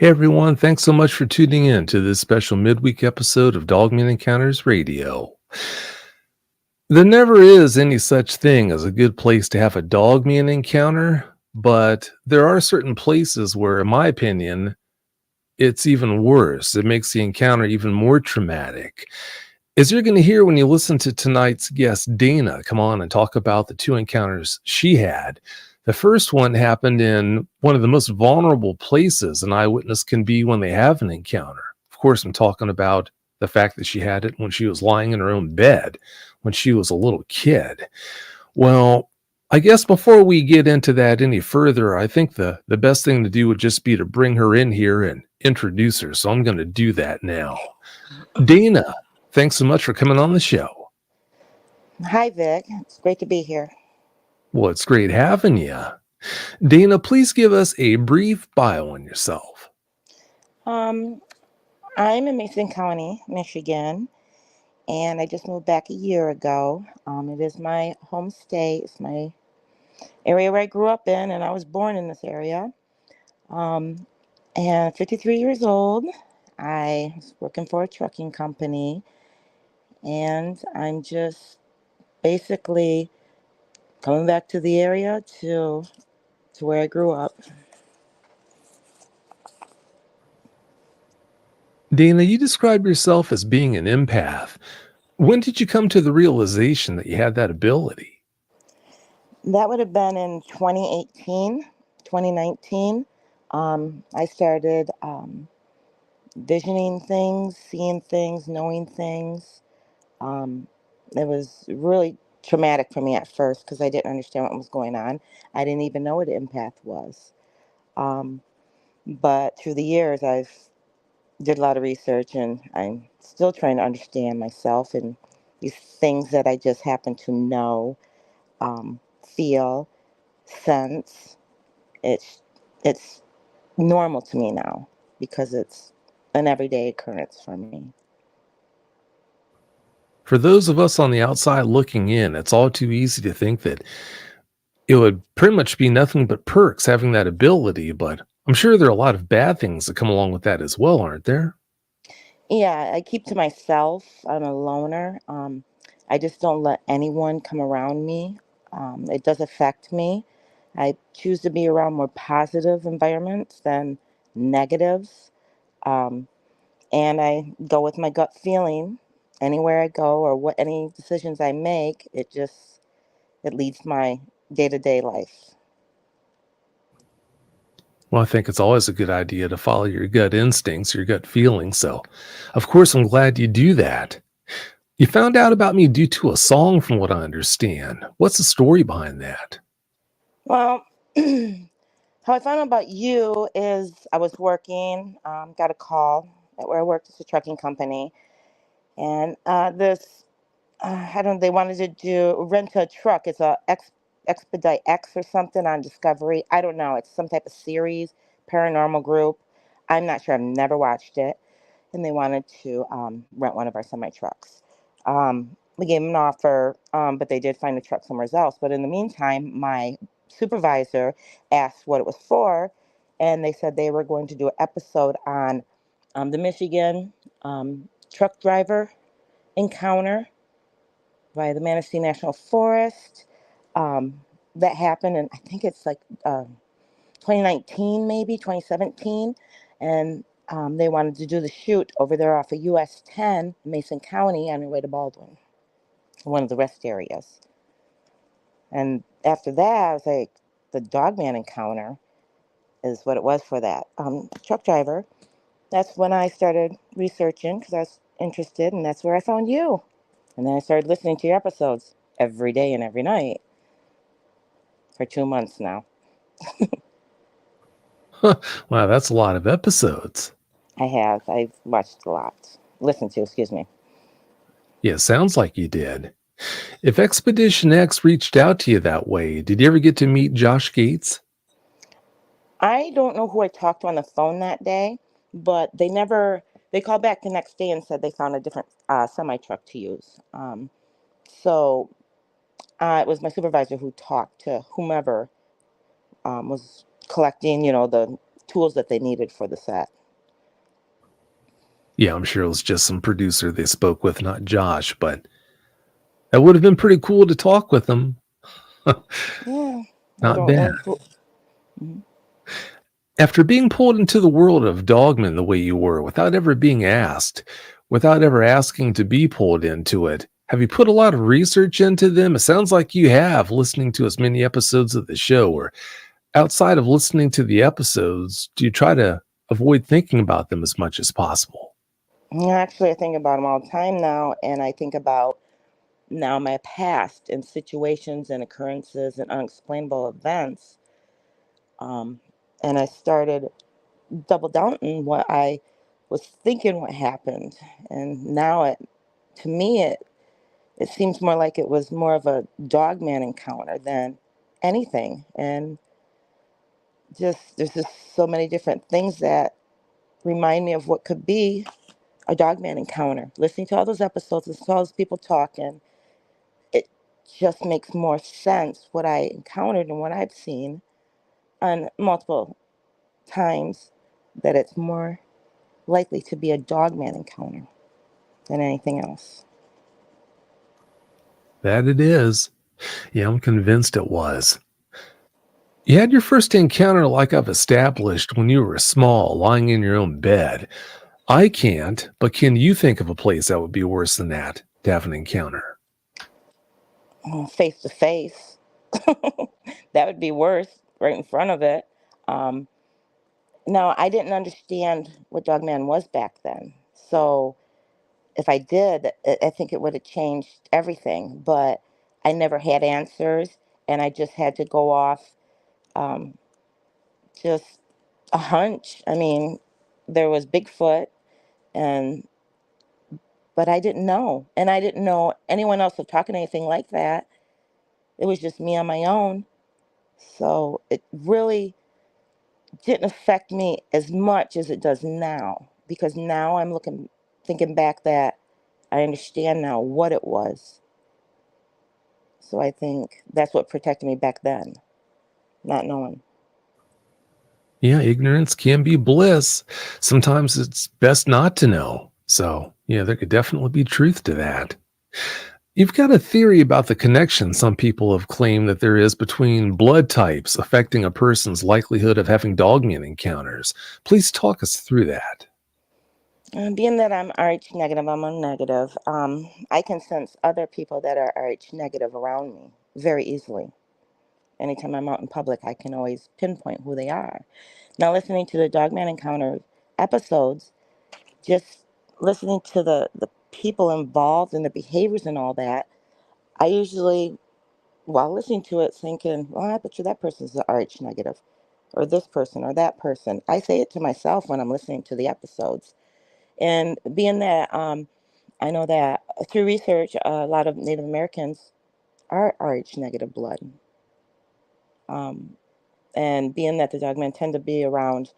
Hey everyone, thanks so much for tuning in to this special midweek episode of Dogman Encounters Radio. There never is any such thing as a good place to have a dogman encounter, but there are certain places where, in my opinion, it's even worse. It makes the encounter even more traumatic. As you're going to hear when you listen to tonight's guest, Dana, come on and talk about the two encounters she had. The first one happened in one of the most vulnerable places an eyewitness can be when they have an encounter. Of course, I'm talking about the fact that she had it when she was lying in her own bed when she was a little kid. Well, I guess before we get into that any further, I think the best thing to do would just be to bring her in here and introduce her. So I'm going to do that now. Dana, thanks so much for coming on the show. Hi, Vic. It's great to be here. Well, it's great having you. Dana, please give us a brief bio on yourself. Um, I'm in Mason County, Michigan, and I just moved back a year ago. It is my home state. It's my area where I grew up in, and I was born in this area. Um, and 53 years old. I was working for a trucking company, and I'm just basically coming back to the area to where I grew up. Dana, you describe yourself as being an empath. When did you come to the realization that you had that ability? That would have been in 2018, 2019. I started visioning things, seeing things, knowing things. Um, it was really traumatic for me at first because I didn't understand what was going on. I didn't even know what an empath was. Um, but through the years, I've did a lot of research, and I'm still trying to understand myself and these things that I just happen to know, feel, sense. It's normal to me now because it's an everyday occurrence for me. For those of us on the outside looking in, it's all too easy to think that it would pretty much be nothing but perks having that ability, but I'm sure there are a lot of bad things that come along with that as well, aren't there? Yeah, I keep to myself. I'm a loner. I just don't let anyone come around me. It does affect me. I choose to be around more positive environments than negatives. Um, and I go with my gut feeling anywhere I go or what any decisions I make. It leads my day to day life. Well, I think it's always a good idea to follow your gut instincts, your gut feelings. So, of course, I'm glad you do that. You found out about me due to a song, from what I understand. What's the story behind that? Well, how I found out about you is I was working, got a call at where I worked. It's a trucking company, and I don't. They wanted to do rent a truck. It's a Expedite X or something on Discovery. I don't know. It's some type of series, paranormal group. I'm not sure. I've never watched it. And they wanted to rent one of our semi trucks. We gave them an offer, but they did find a truck somewhere else. But in the meantime, my supervisor asked what it was for, and they said they were going to do an episode on the Michigan truck driver encounter by the Manistee National Forest. Um, that happened, and I think it's like 2019, maybe 2017, and they wanted to do the shoot over there off of US 10, Mason County, on your way to Baldwin, one of the rest areas. And after that, I was like, the Dogman encounter is what it was for that truck driver. That's when I started researching because I was interested, and that's where I found you. And then I started listening to your episodes every day and every night for 2 months now. Wow, that's a lot of episodes. I have. I've watched a lot. Listened to, excuse me. Yeah, sounds like you did. If Expedition X reached out to you that way, did you ever get to meet Josh Gates? I don't know who I talked to on the phone that day, but they called back the next day and said they found a different semi truck to use. So it was my supervisor who talked to whomever was collecting, the tools that they needed for the set. Yeah, I'm sure it was just some producer they spoke with, not Josh, but that would have been pretty cool to talk with them. Yeah, I Not don't bad. know who. Mhm. After being pulled into the world of Dogman the way you were, without ever being asked, without ever asking to be pulled into it, have you put a lot of research into them? It sounds like you have, listening to as many episodes of the show. Or outside of listening to the episodes, do you try to avoid thinking about them as much as possible? Yeah, actually, I think about them all the time now, and I think about now my past and situations and occurrences and unexplainable events. Um, and I started double doubting what I was thinking what happened, and now to me, it seems more like it was more of a dogman encounter than anything. And just there's just so many different things that remind me of what could be a dogman encounter. Listening to all those episodes, listening to all those people talking, it just makes more sense what I encountered and what I've seen on multiple times, that it's more likely to be a dogman encounter than anything else. That it is. Yeah, I'm convinced it was. You had your first encounter, like I've established, when you were small, lying in your own bed. I can't, but can you think of a place that would be worse than that to have an encounter? Face to face, that would be worse, right in front of it. Um, now, I didn't understand what Dogman was back then. So if I did, I think it would have changed everything. But I never had answers, and I just had to go off um, just a hunch. I mean, there was Bigfoot, and but I didn't know, and I didn't know anyone else was talking anything like that. It was just me on my own. So it really didn't affect me as much as it does now, because now I'm thinking back that I understand now what it was. So I think that's what protected me back then, not knowing. Yeah, ignorance can be bliss. Sometimes it's best not to know. So, yeah, there could definitely be truth to that. You've got a theory about the connection some people have claimed that there is between blood types affecting a person's likelihood of having dogman encounters. Please talk us through that. Being that I'm RH negative, I'm a negative. I can sense other people that are RH negative around me very easily. Anytime I'm out in public, I can always pinpoint who they are. Now, listening to the Dogman Encounter episodes, just listening to the people involved and the behaviors and all that, I usually, while listening to it, thinking, well, I bet you that person's the RH negative, or this person, or that person. I say it to myself when I'm listening to the episodes. And being that I know that through research, a lot of Native Americans are RH negative blood. Um, and being that the dogmen tend to be around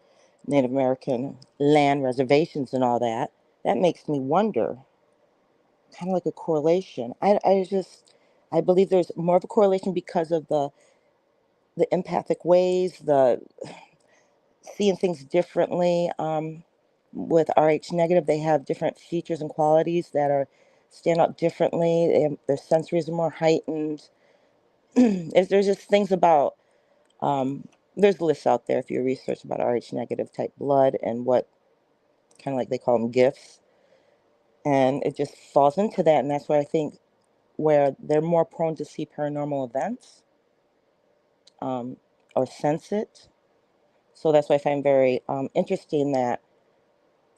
Native American land reservations and all that, that makes me wonder, kind of like a correlation. I believe there's more of a correlation because of the empathic ways, the seeing things differently. With RH negative, they have different features and qualities that are stand out differently. Their sensories are more heightened. There's just things about there's lists out there if you research about RH negative type blood and what kind of like they call them gifts, and it just falls into that, and that's where I think where they're more prone to see paranormal events um, or sense it. So that's why I find very interesting that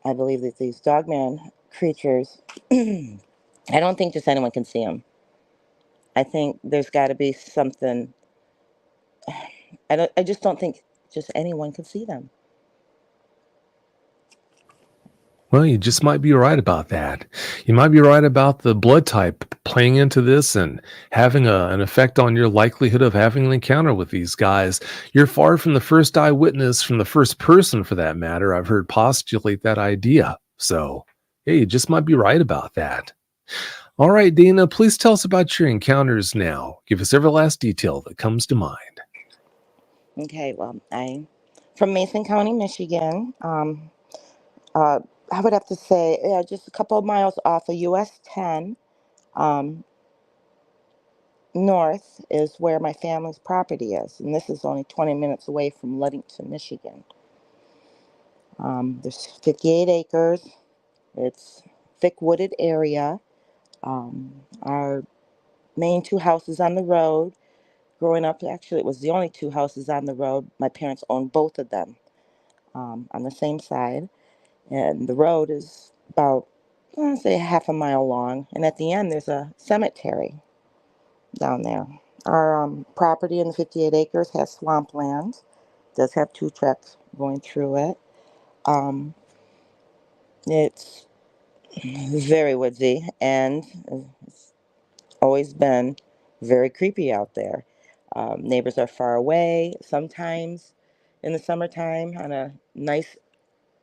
I believe that these dogman creatures, I don't think just anyone can see them. I think there's got to be something. I just don't think just anyone can see them. Well, you just might be right about that. You might be right about the blood type playing into this and having an effect on your likelihood of having an encounter with these guys. You're far from the first eyewitness, from the first person for that matter, I've heard postulate that idea. So, yeah, you just might be right about that. All right, Dana, please tell us about your encounters now. Give us every last detail that comes to mind. Okay, well, I from Mason County, Michigan. Uh, I would have to say, yeah, just a couple of miles off of US 10. Um, North is where my family's property is, and this is only 20 minutes away from Ludington, Michigan. There's 58 acres. It's thick wooded area. Our main two houses on the road. Growing up, actually, it was the only two houses on the road. My parents owned both of them on the same side, and the road is about, I'd say, half a mile long. And at the end, there's a cemetery down there. Our property in the 58 acres has swampland. Does have two tracks going through it. Um, it's very woodsy and it's always been very creepy out there. Neighbors are far away. Sometimes in the summertime, on a nice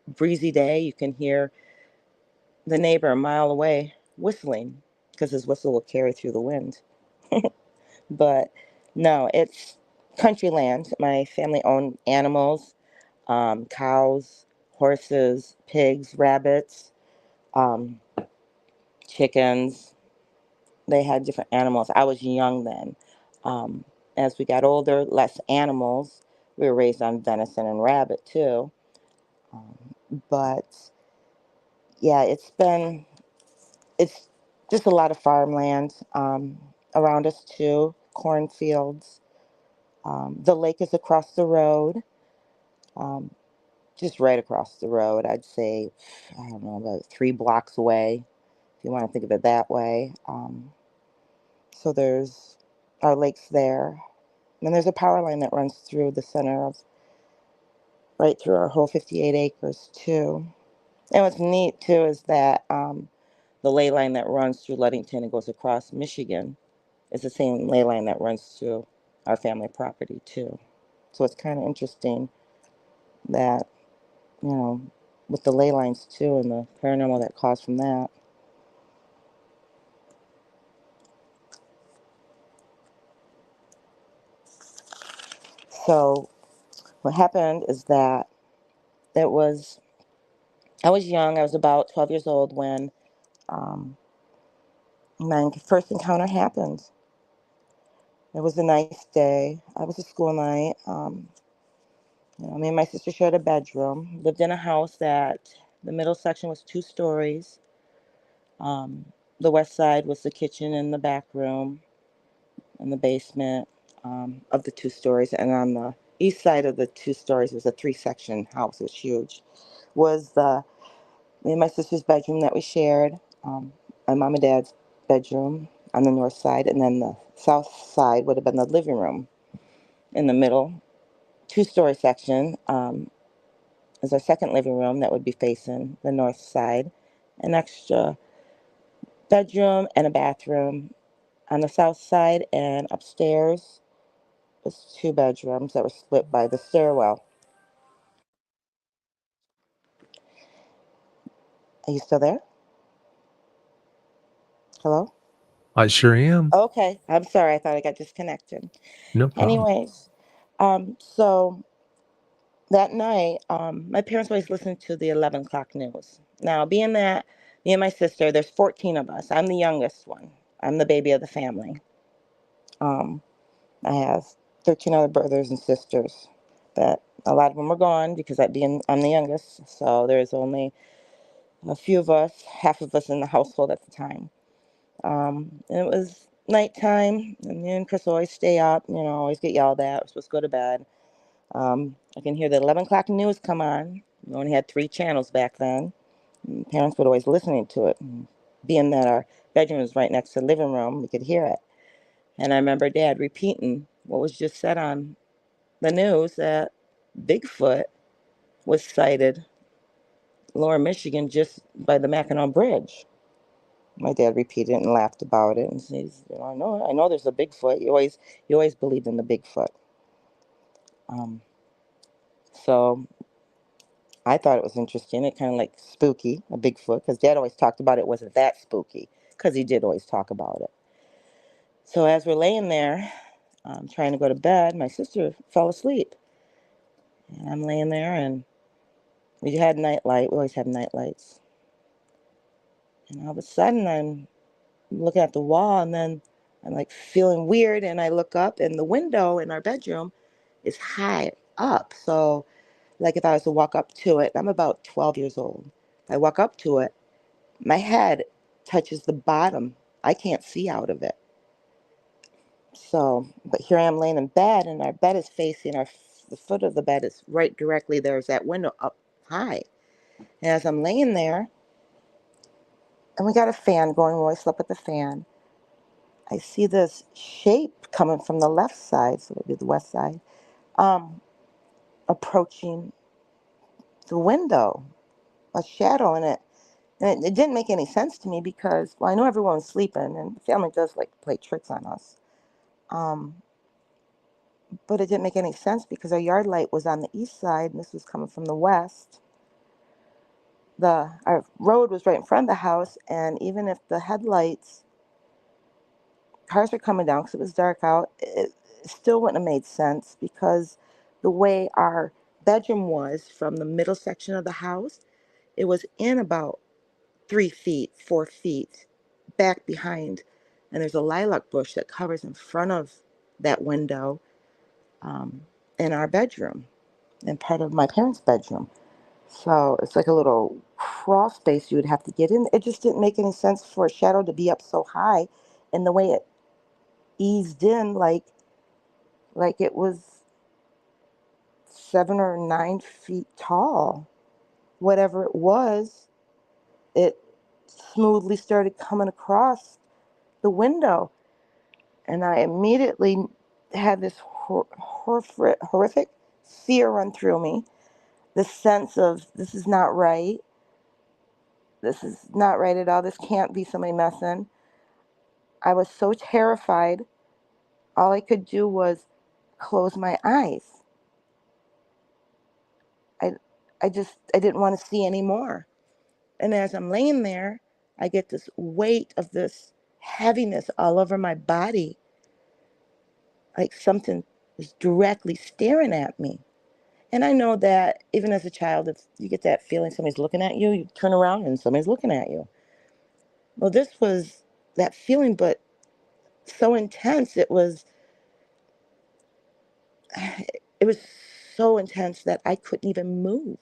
breezy day, you can hear the neighbor a mile away whistling because his whistle will carry through the wind. But no, it's country land. My family owned animals, cows, horses, pigs, rabbits, um, chickens. They had different animals. I was young then. Um, as we got older, less animals. We were raised on venison and rabbit too. But yeah, it's just a lot of farmland around us too, cornfields. The lake is across the road, um, just right across the road. I'd say, I don't know, about 3 blocks away, if you want to think of it that way. So there's our lakes there. And there's a power line that runs through the center of, right through our whole 58 acres too. And what's neat too is that the ley line that runs through Ludington and goes across Michigan is the same ley line that runs through our family property too. So it's kind of interesting that, you know, with the ley lines too and the paranormal that caused from that. So what happened is that it was, I was young. I was about 12 years old when um, my first encounter happened. It was a nice day. It was a school night. Me and my sister shared a bedroom. Lived in a house that the middle section was 2 stories. Um, the west side was the kitchen and the back room and the basement of the 2 stories. And on the east side of the 2 stories was a 3-section house. It was huge. Was the Me and my sister's bedroom that we shared. My mom and dad's bedroom on the north side, and then the south side would have been the living room. In the middle, 2-story section is our second living room that would be facing the north side. An extra bedroom and a bathroom on the south side, and upstairs was 2 bedrooms that were split by the stairwell. Are you still there? Hello? I sure am. Okay, I'm sorry. I thought I got disconnected. No problem. Anyways, so that night, my parents always listened to the 11 o'clock news. Now, being that me and my sister, there's 14 of us. I'm the youngest one. I'm the baby of the family. Um, I have 13 other brothers and sisters, but a lot of them are gone because I'm the youngest. So there's only a few of us, half of us in the household at the time. And it was nighttime, and me and Chris always stay up, always get yelled at. We're supposed to go to bed. I can hear the 11 o'clock news come on. We only had 3 channels back then. And parents would always listening to it. And being that our bedroom was right next to the living room, we could hear it. And I remember Dad repeating what was just said on the news that Bigfoot was sighted lower Michigan just by the Mackinac Bridge. My dad repeated it and laughed about it and says, I know there's a Bigfoot. You always believed in the Bigfoot. Um, so I thought it was interesting. It kind of like spooky, a Bigfoot, because Dad always talked about it wasn't that spooky, because he did always talk about it. So as we're laying there, trying to go to bed, my sister fell asleep, And I'm laying there, and we had night light. We always have night lights. And all of a sudden, I'm looking at the wall, and then I'm like feeling weird, and I look up, and the window in our bedroom is high up. So, like if I was to walk up to it, I'm about 12 years old. I walk up to it, my head touches the bottom. I can't see out of it. So, but here I am laying in bed, and our bed is facing the foot of the bed is right directly there's that window up high. And as I'm laying there, and we got a fan going, we always slept with the fan. I see this shape coming from the left side, so it'd be the west side, um, approaching the window, a shadow in it. And it didn't make any sense to me because, well, I know everyone was sleeping, and the family does like to play tricks on us. Um, but it didn't make any sense because our yard light was on the east side, and this was coming from the west. Our road was right in front of the house, and even if the headlights, cars were coming down because it was dark out, it still wouldn't have made sense because the way our bedroom was from the middle section of the house, it was in about 3 feet, 4 feet back behind, and there's a lilac bush that covers in front of that window, um, in our bedroom and part of my parents' bedroom. So it's like a little crawl space you would have to get in. It just didn't make any sense for a shadow to be up so high, and the way it eased in, like it was 7 or 9 feet tall. Whatever it was, it smoothly started coming across the window, and I immediately had this horrific fear run through me. The sense of this is not right. This is not right at all. This can't be somebody messing. I was so terrified. All I could do was close my eyes. I, I didn't want to see anymore. And as I'm laying there, I get this weight of this heaviness all over my body, like something is directly staring at me. And I know that even as a child, if you get that feeling somebody's looking at you, you turn around and somebody's looking at you. Well, this was that feeling, but so intense. It was so intense that I couldn't even move.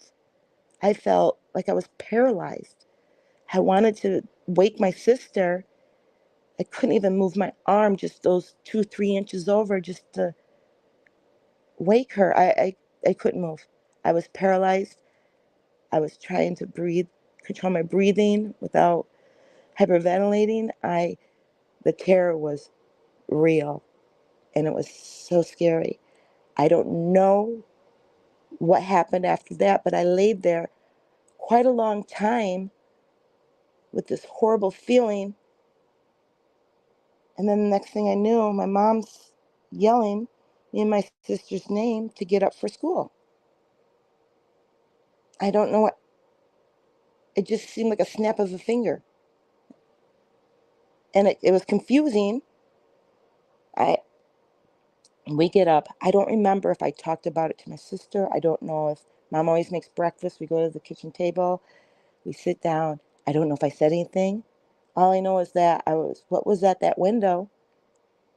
I felt like I was paralyzed. I wanted to wake my sister. I couldn't even move my arm just those 2, 3 inches over just to wake her. I couldn't move. I was paralyzed. I was trying to breathe, control my breathing without hyperventilating. The terror was real, and it was so scary. I don't know what happened after that, but I laid there quite a long time with this horrible feeling. And then the next thing I knew, my mom's yelling me and my sister's name to get up for school. I don't know what, it just seemed like a snap of a finger. And it was confusing. I We get up. I don't remember if I talked about it to my sister. I don't know if mom always makes breakfast. We go to the kitchen table. We sit down. I don't know if I said anything. All I know is that what was at that window?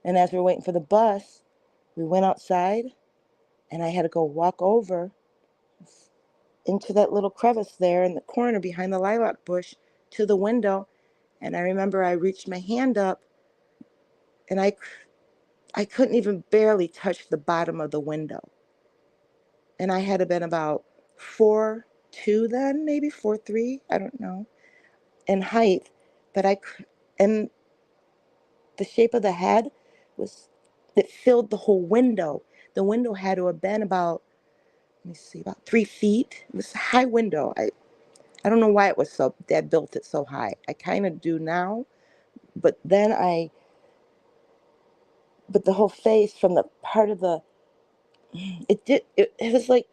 And as we were waiting for the bus, we went outside, and I had to go walk over into that little crevice there in the corner behind the lilac bush to the window. And I remember I reached my hand up, and I couldn't even barely touch the bottom of the window. And I had to been about 4'2" then, maybe 4'3", I don't know, in height. But and the shape of the head was, it filled the whole window. The window had to have been about, let me see, about 3 feet. It was a high window. I don't know why it was so, Dad built it so high. I kind of do now, but then but the whole face from the part of it was like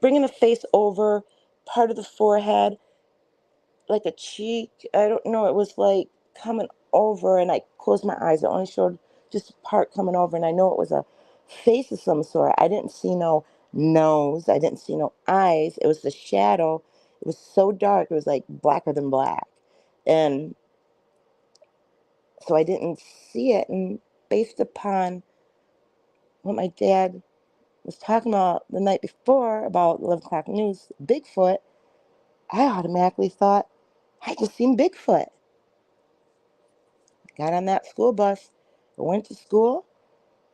bringing a face over, part of the forehead, like a cheek. I don't know. It was like coming over, and I closed my eyes. It only showed just a part coming over, and I know it was a face of some sort. I didn't see no nose. I didn't see no eyes. It was the shadow. It was so dark. It was like blacker than black. And so I didn't see it. And based upon what my dad was talking about the night before about 11 o'clock news, Bigfoot, I automatically thought, I just seen Bigfoot. Got on that school bus, went to school,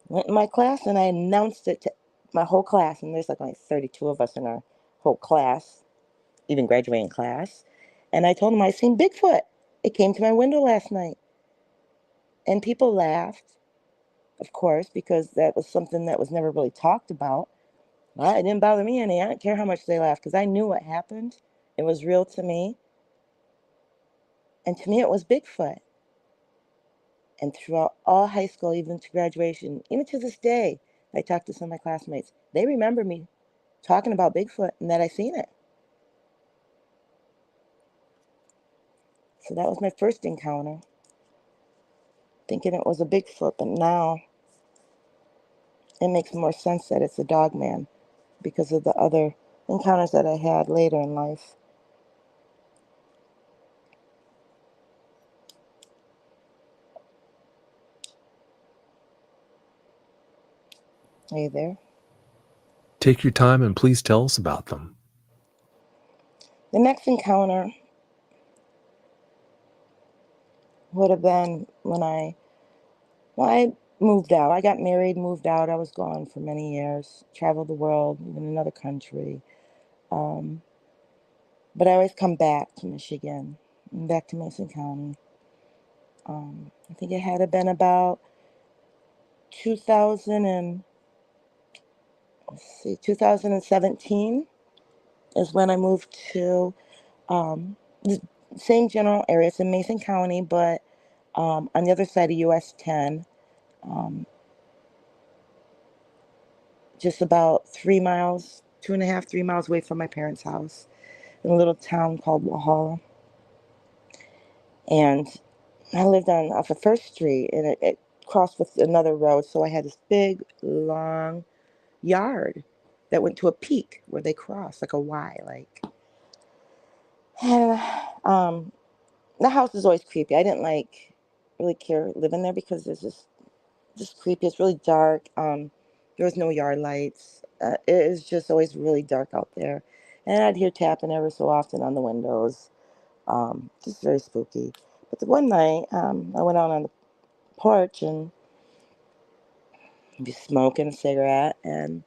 went in my class, and I announced it to my whole class. And there's like only 32 of us in our whole class, even graduating class. And I told them I seen Bigfoot. It came to my window last night. And people laughed, of course, because that was something that was never really talked about. Well, it didn't bother me any. I don't care how much they laughed because I knew what happened. It was real to me. And to me, it was Bigfoot. And throughout all high school, even to graduation, even to this day, I talked to some of my classmates. They remember me talking about Bigfoot and that I seen it. So that was my first encounter, thinking it was a Bigfoot. But now it makes more sense that it's a Dogman because of the other encounters that I had later in life. Are you there? Take your time and please tell us about them. The next encounter would have been when I moved out. I got married, moved out. I was gone for many years, traveled the world, even another country. Um, but I always come back to Michigan, back to Mason County. I think it had been about 2000 and let's see, 2017 is when I moved to the same general area. It's in Mason County, but on the other side of US 10, um, just about 3 miles, 2.5, 3 miles away from my parents' house in a little town called Walhalla. And I lived on off of First Street, and it crossed with another road. So I had this big, long yard that went to a peak where they crossed, like a Y, like. And the house is always creepy. I didn't like really care living there because it's just creepy. It's really dark. There was no yard lights. It is just always really dark out there, and I'd hear tapping ever so often on the windows. Just very spooky. But the one night, I went out on the porch and be smoking a cigarette, and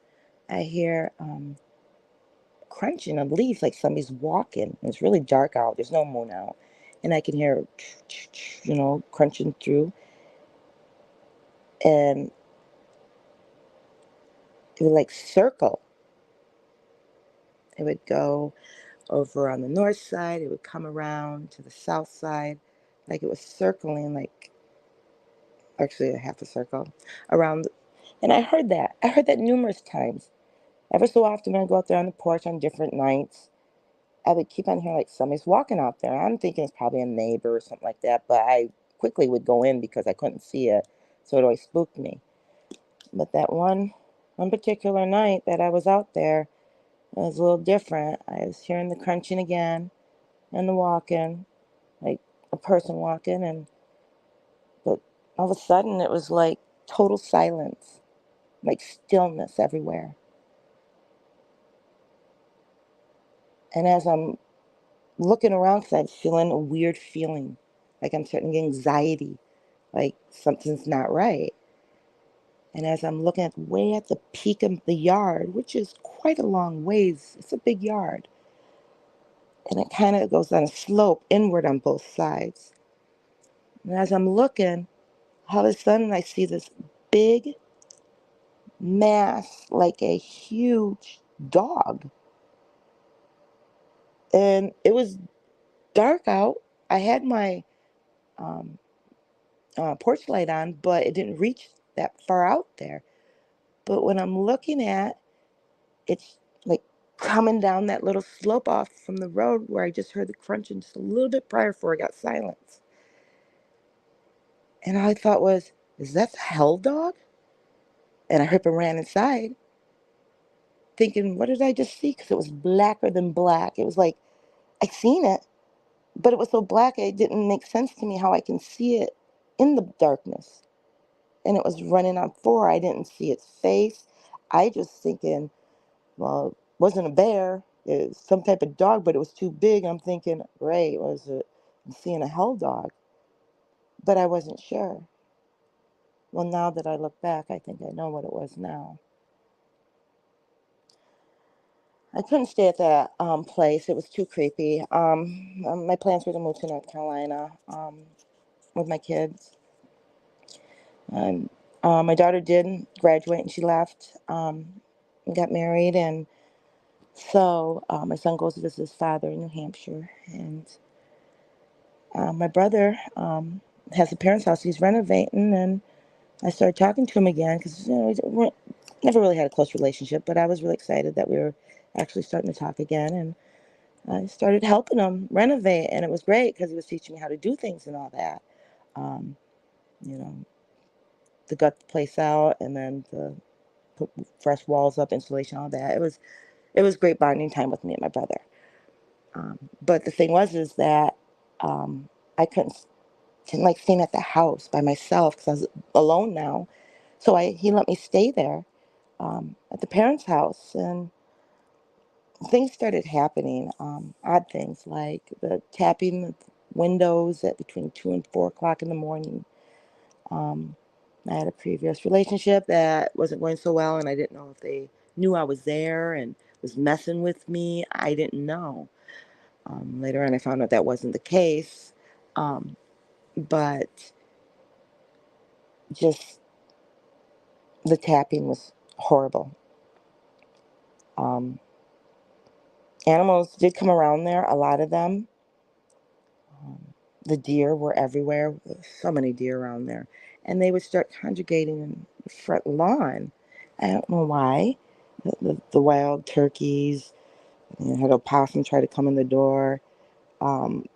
I hear crunching of leaves like somebody's walking. And it's really dark out. There's no moon out, and I can hear, crunching through, and it would like circle. It would go over on the north side. It would come around to the south side, like it was circling, like actually a half a circle around. And I heard that. I heard that numerous times. Ever so often, when I go out there on the porch on different nights, I would keep on hearing like somebody's walking out there. I'm thinking it's probably a neighbor or something like that, but I quickly would go in because I couldn't see it, so it always spooked me. But that one particular night that I was out there, it was a little different. I was hearing the crunching again and the walking, like a person walking, and but all of a sudden it was like total silence, like stillness everywhere. And as I'm looking around, because I'm feeling a weird feeling, like I'm starting to get anxiety, like something's not right. And as I'm looking at way at the peak of the yard, which is quite a long ways, it's a big yard, and it kind of goes on a slope inward on both sides. And as I'm looking, all of a sudden I see this big mass, like a huge dog. And it was dark out. I had my um, porch light on, but it didn't reach that far out there. But when I'm looking at, it's like coming down that little slope off from the road where I just heard the crunching just a little bit prior before it got silence. And all I thought was, is that the hell dog? And I hurried and ran inside thinking, what did I just see? Because it was blacker than black. It was like, I seen it, but it was so black it didn't make sense to me how I can see it in the darkness. And it was running on four. I didn't see its face. I just thinking, well, it wasn't a bear. It was some type of dog, but it was too big. I'm thinking, right, was it? I'm seeing a hell dog, but I wasn't sure. Well, now that I look back, I think I know what it was now. I couldn't stay at that place. It was too creepy. My plans were to move to North Carolina with my kids. Um, my daughter did graduate and she left and got married. And so my son goes to visit his father in New Hampshire. And my brother has a parents' house he's renovating. And I started talking to him again because we never really had a close relationship, but I was really excited that we were actually starting to talk again. And I started helping him renovate, and it was great because he was teaching me how to do things and all that. Um, you know, to gut the place out and then to put fresh walls up, insulation, all that. It was great bonding time with me and my brother. But the thing was is that I didn't like staying at the house by myself because I was alone now. So he let me stay there at the parents' house, and things started happening, odd things like the tapping the windows at between 2 and 4 o'clock in the morning. Um, I had a previous relationship that wasn't going so well, and I didn't know if they knew I was there and was messing with me. I didn't know. Later on, I found out that wasn't the case. Um, but just the tapping was horrible. Um, Animals did come around there, a lot of them. Um, the deer were everywhere. So many deer around there. And they would start congregating in the front lawn. I don't know why. The wild turkeys, had a possum try to come in the door.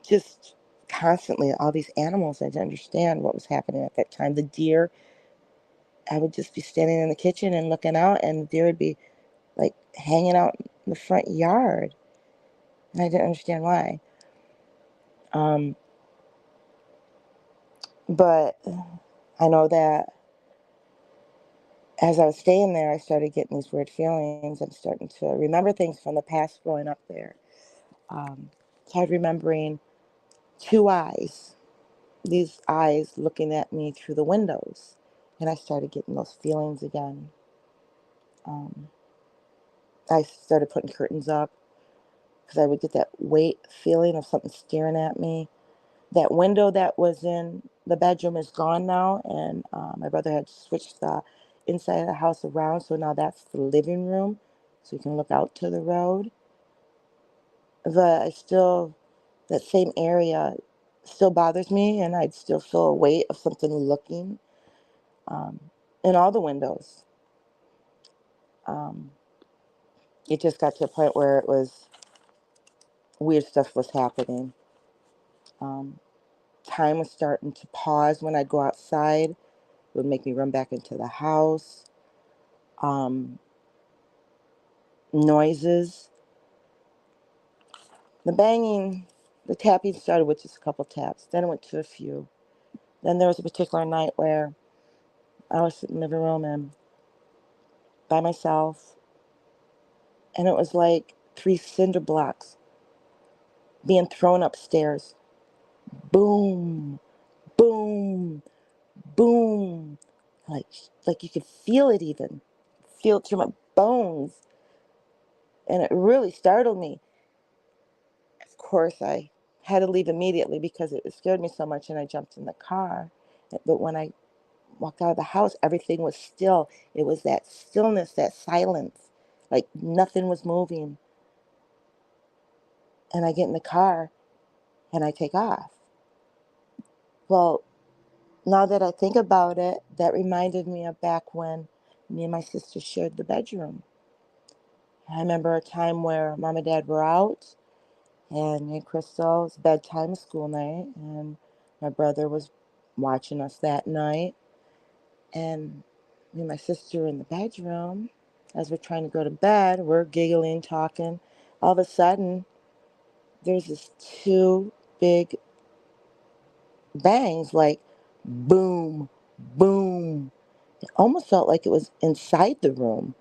Just constantly, all these animals. I didn't understand what was happening at that time. The deer, I would just be standing in the kitchen and looking out, and the deer would be like hanging out in the front yard. And I didn't understand why. Um, but I know that as I was staying there, I started getting these weird feelings. I'm starting to remember things from the past growing up there. Started remembering two eyes, these eyes looking at me through the windows. And I started getting those feelings again. Um, I started putting curtains up because I would get that weight feeling of something staring at me. That window that was in the bedroom is gone now, and my brother had switched the inside of the house around, so now that's the living room, so you can look out to the road. But I still, that same area still bothers me, and I'd still feel a weight of something looking um, in all the windows. Um, it just got to a point where it was weird stuff was happening. Um, Time was starting to pause when I'd go outside. It would make me run back into the house. Um, Noises, the banging, the tapping started with just a couple taps. Then it went to a few. Then there was a particular night where I was sitting in the living room and by myself, and it was like three cinder blocks being thrown upstairs. Boom, boom, boom. Like like you could feel it even. Feel it through my bones. And it really startled me. Of course, I had to leave immediately because it scared me so much, and I jumped in the car. But when I walked out of the house, everything was still. It was that stillness, that silence, like nothing was moving. And I get in the car and I take off. Well, now that I think about it, that reminded me of back when me and my sister shared the bedroom. I remember a time where mom and dad were out, and me and Crystal's bedtime school night, and my brother was watching us that night, and me and my sister in the bedroom. As we're trying to go to bed, we're giggling, talking. All of a sudden, there's this two big bangs, like boom, boom. It almost felt like it was inside the room.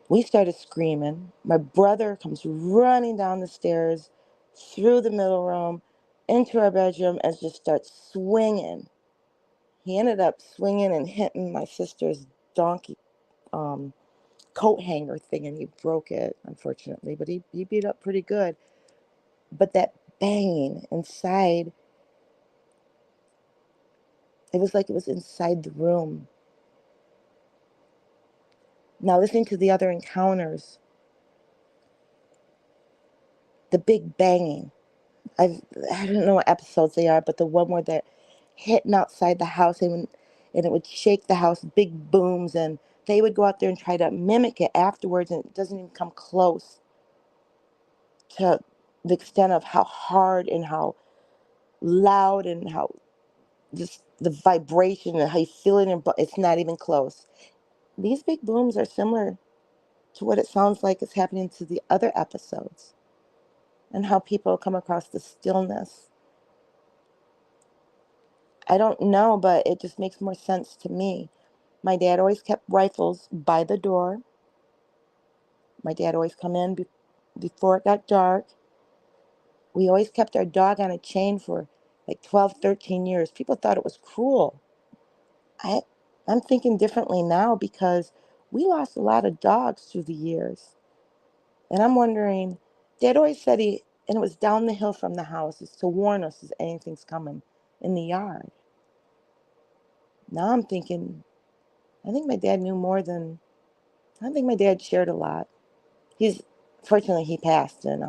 We started screaming. My brother comes running down the stairs, through the middle room, into our bedroom, and just starts swinging. He ended up swinging and hitting my sister's donkey um, coat hanger thing, and he broke it, unfortunately. But he beat up pretty good. But that banging inside, it was like it was inside the room. Now, listening to the other encounters, the big banging. I don't know what episodes they are, but the one where they're hitting outside the house and it would shake the house, big booms, and they would go out there and try to mimic it afterwards, and it doesn't even come close to the extent of how hard and how loud and how just the vibration and how you feel it, it's not even close. These big booms are similar to what it sounds like is happening to the other episodes and how people come across the stillness. I don't know, but it just makes more sense to me. My dad always kept rifles by the door. My dad always come in before it got dark. We always kept our dog on a chain for like 12, 13 years. People thought it was cruel. I, I'm thinking differently now because we lost a lot of dogs through the years. And I'm wondering, Dad always said and it was down the hill from the house, is to warn us if anything's coming in the yard. Now I'm thinking, I think my dad knew more than, I think my dad shared a lot. He's, fortunately, he passed in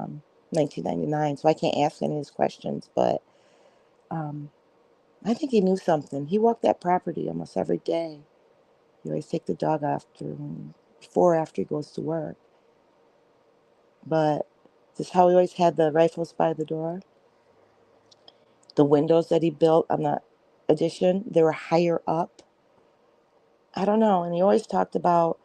1999, so I can't ask any of his questions, but um, I think he knew something. He walked that property almost every day. He always take the dog before or after he goes to work. But just how he always had the rifles by the door. The windows that he built on the addition, they were higher up. I don't know. And he always talked about,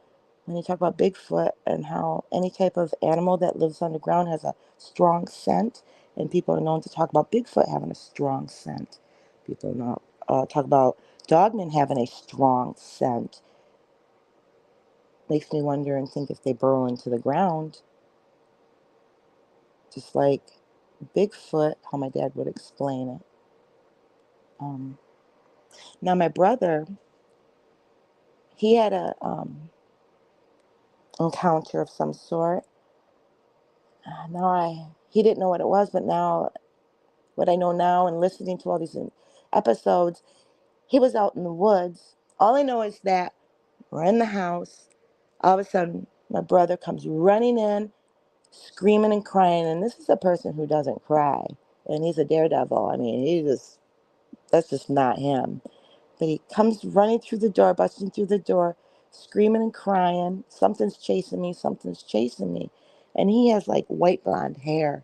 when he talked about Bigfoot and how any type of animal that lives underground has a strong scent. And people are known to talk about Bigfoot having a strong scent. People know, talk about Dogman having a strong scent. Makes me wonder and think if they burrow into the ground, just like Bigfoot, how my dad would explain it. Um, Now, my brother, he had a encounter of some sort. He didn't know what it was, but now, what I know now and listening to all these episodes, he was out in the woods. All I know is that we're in the house. All of a sudden, my brother comes running in, screaming and crying. And this is a person who doesn't cry. And he's a daredevil. I mean, that's just not him. But he comes running through the door, busting through the door, screaming and crying. Something's chasing me, something's chasing me. And he has like white blonde hair.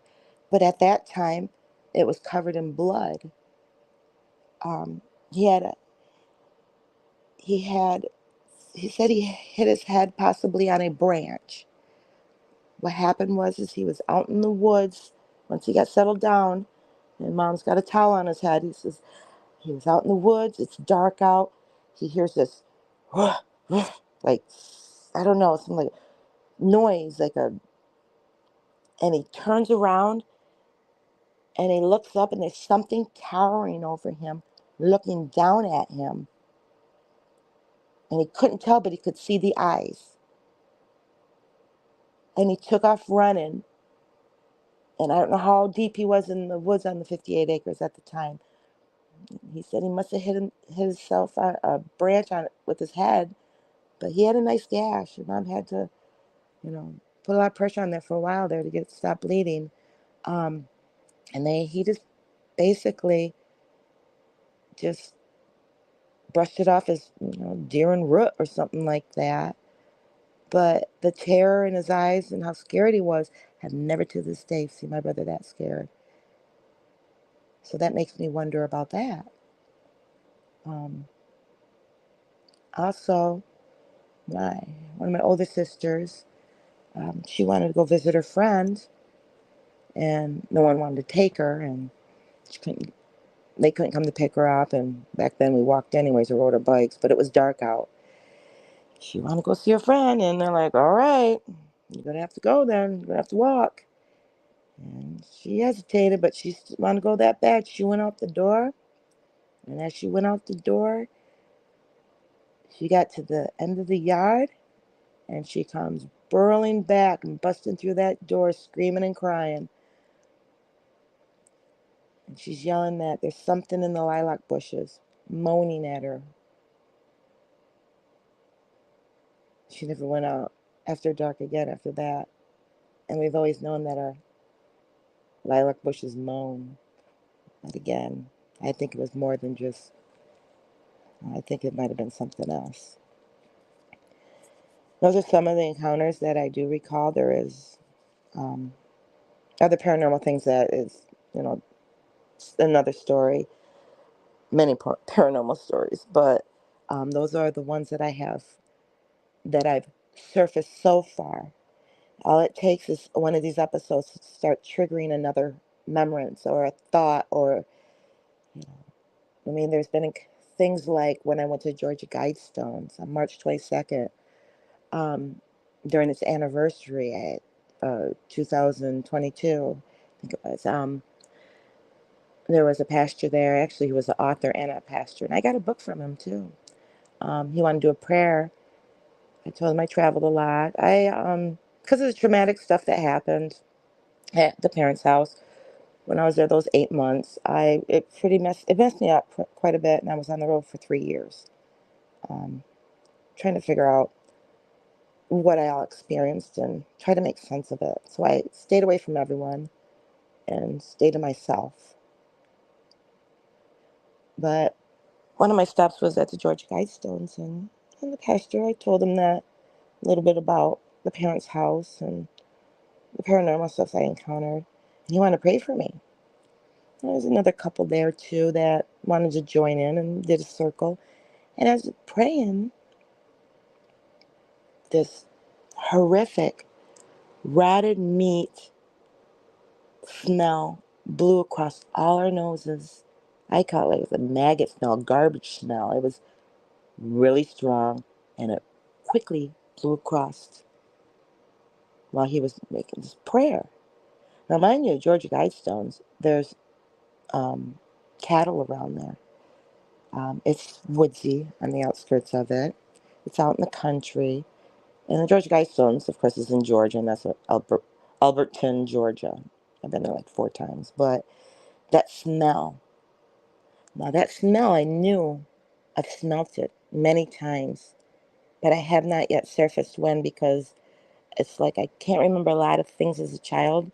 But at that time, it was covered in blood. Um, he had a, he had, he said he hit his head possibly on a branch. What happened was is he was out in the woods. Once he got settled down, and Mom's got a towel on his head. He says, he was out in the woods. It's dark out. He hears this, like, I don't know, some like noise, and he turns around and he looks up and there's something towering over him, looking down at him. And he couldn't tell, but he could see the eyes. And he took off running. And I don't know how deep he was in the woods on the 58 acres at the time. He said he must have hit himself on a branch on it with his head, but he had a nice gash. Your mom had to, put a lot of pressure on there for a while there to get it to stop bleeding. Um, and he just basically just brushed it off as, deer and root or something like that. But the terror in his eyes and how scared he was, have never to this day seen my brother that scared. So that makes me wonder about that. Um, Also, my one of my older sisters. She wanted to go visit her friend, and no one wanted to take her, and she couldn't. They couldn't come to pick her up, and back then we walked anyways or rode our bikes, but it was dark out. She wanted to go see her friend, and they're like, "All right, you're gonna have to go then. You're gonna have to walk." And she hesitated, but she wanted to go that bad. She went out the door, and as she went out the door, she got to the end of the yard, and she comes burling back and busting through that door, screaming and crying. And she's yelling that there's something in the lilac bushes, moaning at her. She never went out after dark again after that. And we've always known that our lilac bushes moan. But again, I think it was more than just, I think it might have been something else. Those are some of the encounters that I do recall. There is um, other paranormal things that is, you know, another story, many paranormal stories, but those are the ones that I have that I've surfaced so far. All it takes is one of these episodes to start triggering another remembrance or a thought, or, you know, I mean, there's been things like when I went to Georgia Guidestones on March 22nd, um, during its anniversary at 2022, I think it was. There was a pastor there. Actually, he was an author and a pastor, and I got a book from him too. He wanted to do a prayer. I told him I traveled a lot. Because of the traumatic stuff that happened at the parents' house when I was there those 8 months, it messed me up quite a bit, and I was on the road for 3 years, um, trying to figure out what I all experienced and try to make sense of it. So I stayed away from everyone and stayed to myself. But one of my stops was at the Georgia Guidestones, and the pastor, I told him that a little bit about the parents' house and the paranormal stuff I encountered. And he wanted to pray for me. There was another couple there too that wanted to join in and did a circle. And as praying, this horrific rotted meat smell blew across all our noses. I call it like the maggot smell, garbage smell. It was really strong, and it quickly blew across while he was making this prayer. Now, mind you, Georgia Guidestones, there's um, cattle around there. It's woodsy on the outskirts of it. It's out in the country. And the Georgia Guidestones, of course, is in Georgia, and that's Alberton, Georgia. I've been there like 4 times. But that smell, now that smell I knew, I've smelt it many times, but I have not yet surfaced when, because it's like I can't remember a lot of things as a child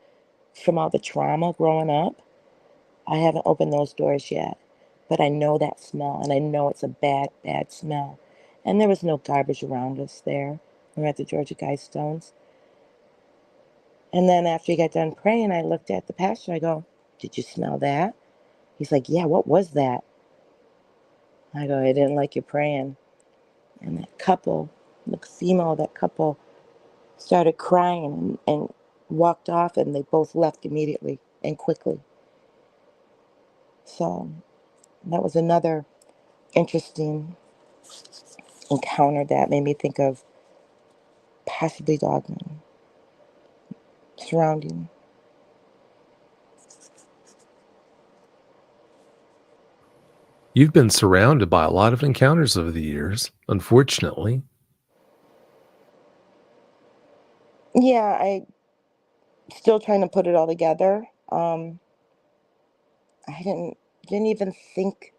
from all the trauma growing up. I haven't opened those doors yet, but I know that smell, and I know it's a bad, bad smell. And there was no garbage around us there. We were at the Georgia Guidestones. And then after he got done praying, I looked at the pastor. I go, "Did you smell that?" He's like, "Yeah, what was that?" I go, "I didn't like you praying." And that couple, the female of that couple, started crying and walked off, and they both left immediately and quickly. So that was another interesting encounter that made me think of possibly Dogman surrounding. You've been surrounded by a lot of encounters over the years, unfortunately. Yeah, I still trying to put it all together. I didn't even think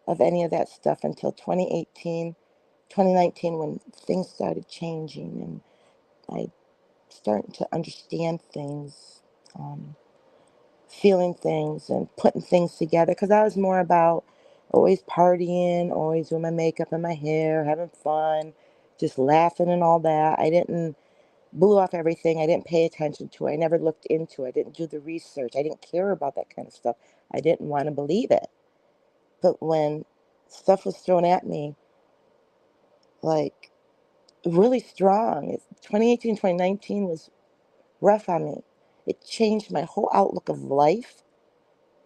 of any of that stuff until 2018, 2019, when things started changing and I starting to understand things, um, feeling things and putting things together, because I was more about always partying, always doing my makeup and my hair, having fun, just laughing and all that. I didn't blew off everything. I didn't pay attention to it. I never looked into it. I didn't do the research. I didn't care about that kind of stuff. I didn't want to believe it. But when stuff was thrown at me, like really strong. 2018, 2019 was rough on me. It changed my whole outlook of life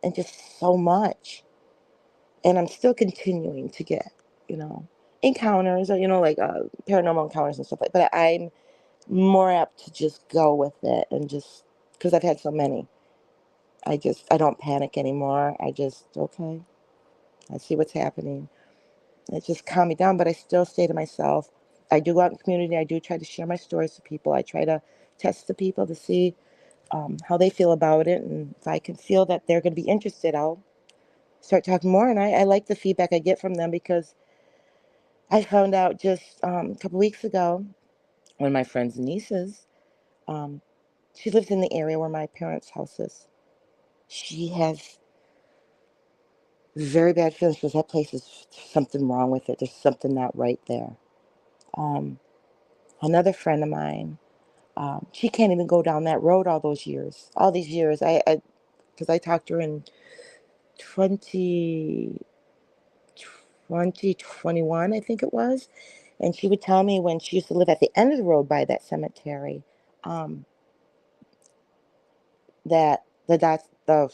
and just so much. And I'm still continuing to get, you know, encounters, or, like paranormal encounters and stuff like that. But I'm more apt to just go with it and just, because I've had so many. I don't panic anymore. I just, okay, I see what's happening. It just calmed me down, but I still stay to myself. I do go out in the community. I do try to share my stories to people. I try to test the people to see how they feel about it. And if I can feel that they're going to be interested, I'll start talking more. And I like the feedback I get from them, because I found out just a couple weeks ago, one of my friend's nieces, um, she lives in the area where my parents' house is. She has very bad feelings because that place is something wrong with it. There's something not right there. Um, Another friend of mine, she can't even go down that road all these years. Because I talked to her in 20, 2021, I think it was. And she would tell me when she used to live at the end of the road by that cemetery, um, that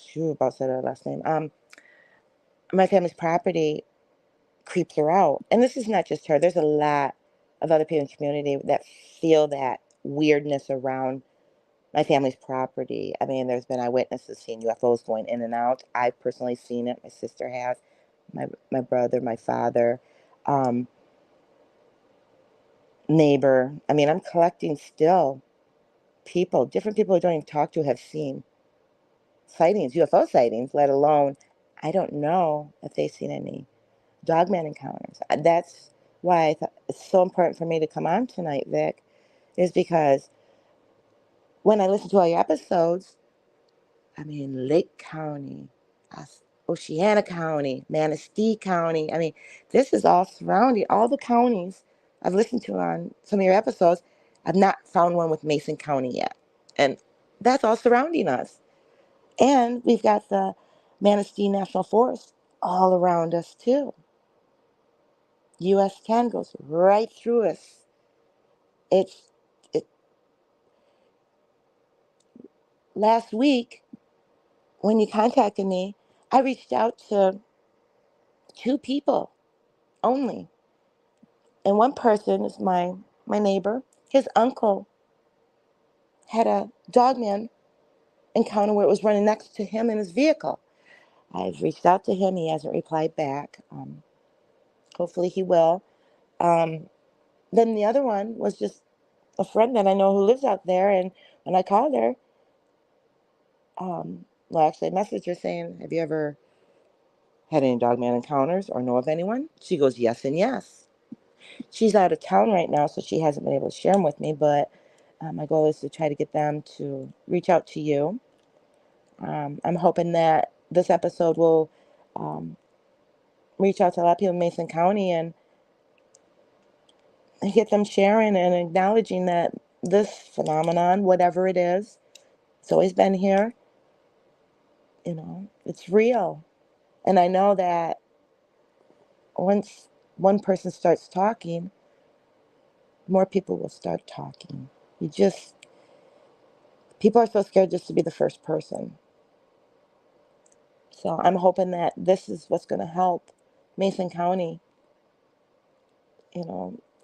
she was about to say her last name. My family's property creeps her out. And this is not just her. There's a lot of other people in the community that feel that weirdness around my family's property. I mean, there's been eyewitnesses seeing UFOs going in and out. I've personally seen it. My sister has. My brother, my father, um, neighbor. I mean, I'm collecting still different people I don't even talk to have seen sightings, UFO sightings, let alone, I don't know if they've seen any Dogman encounters. That's why I thought it's so important for me to come on tonight, Vic, is because when I listen to all your episodes, I mean, Lake County, Oceana County, Manistee County. I mean, this is all surrounding all the counties I've listened to on some of your episodes. I've not found one with Mason County yet. And that's all surrounding us. And we've got the Manistee National Forest all around us, too. US 10 goes right through us. It's it, Last week when you contacted me, I reached out to two people only. And one person is my neighbor. His uncle had a dogman encounter where it was running next to him in his vehicle. I've reached out to him. He hasn't replied back. Hopefully he will. Um, then the other one was just a friend that I know who lives out there. And when I called her, well, actually, I messaged her saying, have you ever had any dogman encounters or know of anyone? She goes, yes and yes. She's out of town right now, so she hasn't been able to share them with me, but my goal is to try to get them to reach out to you. I'm hoping that this episode will um, reach out to a lot of people in Mason County and get them sharing and acknowledging that this phenomenon, whatever it is, it's always been here. It's real. And I know that once one person starts talking, more people will start talking. People are so scared just to be the first person. So I'm hoping that this is what's going to help Mason County,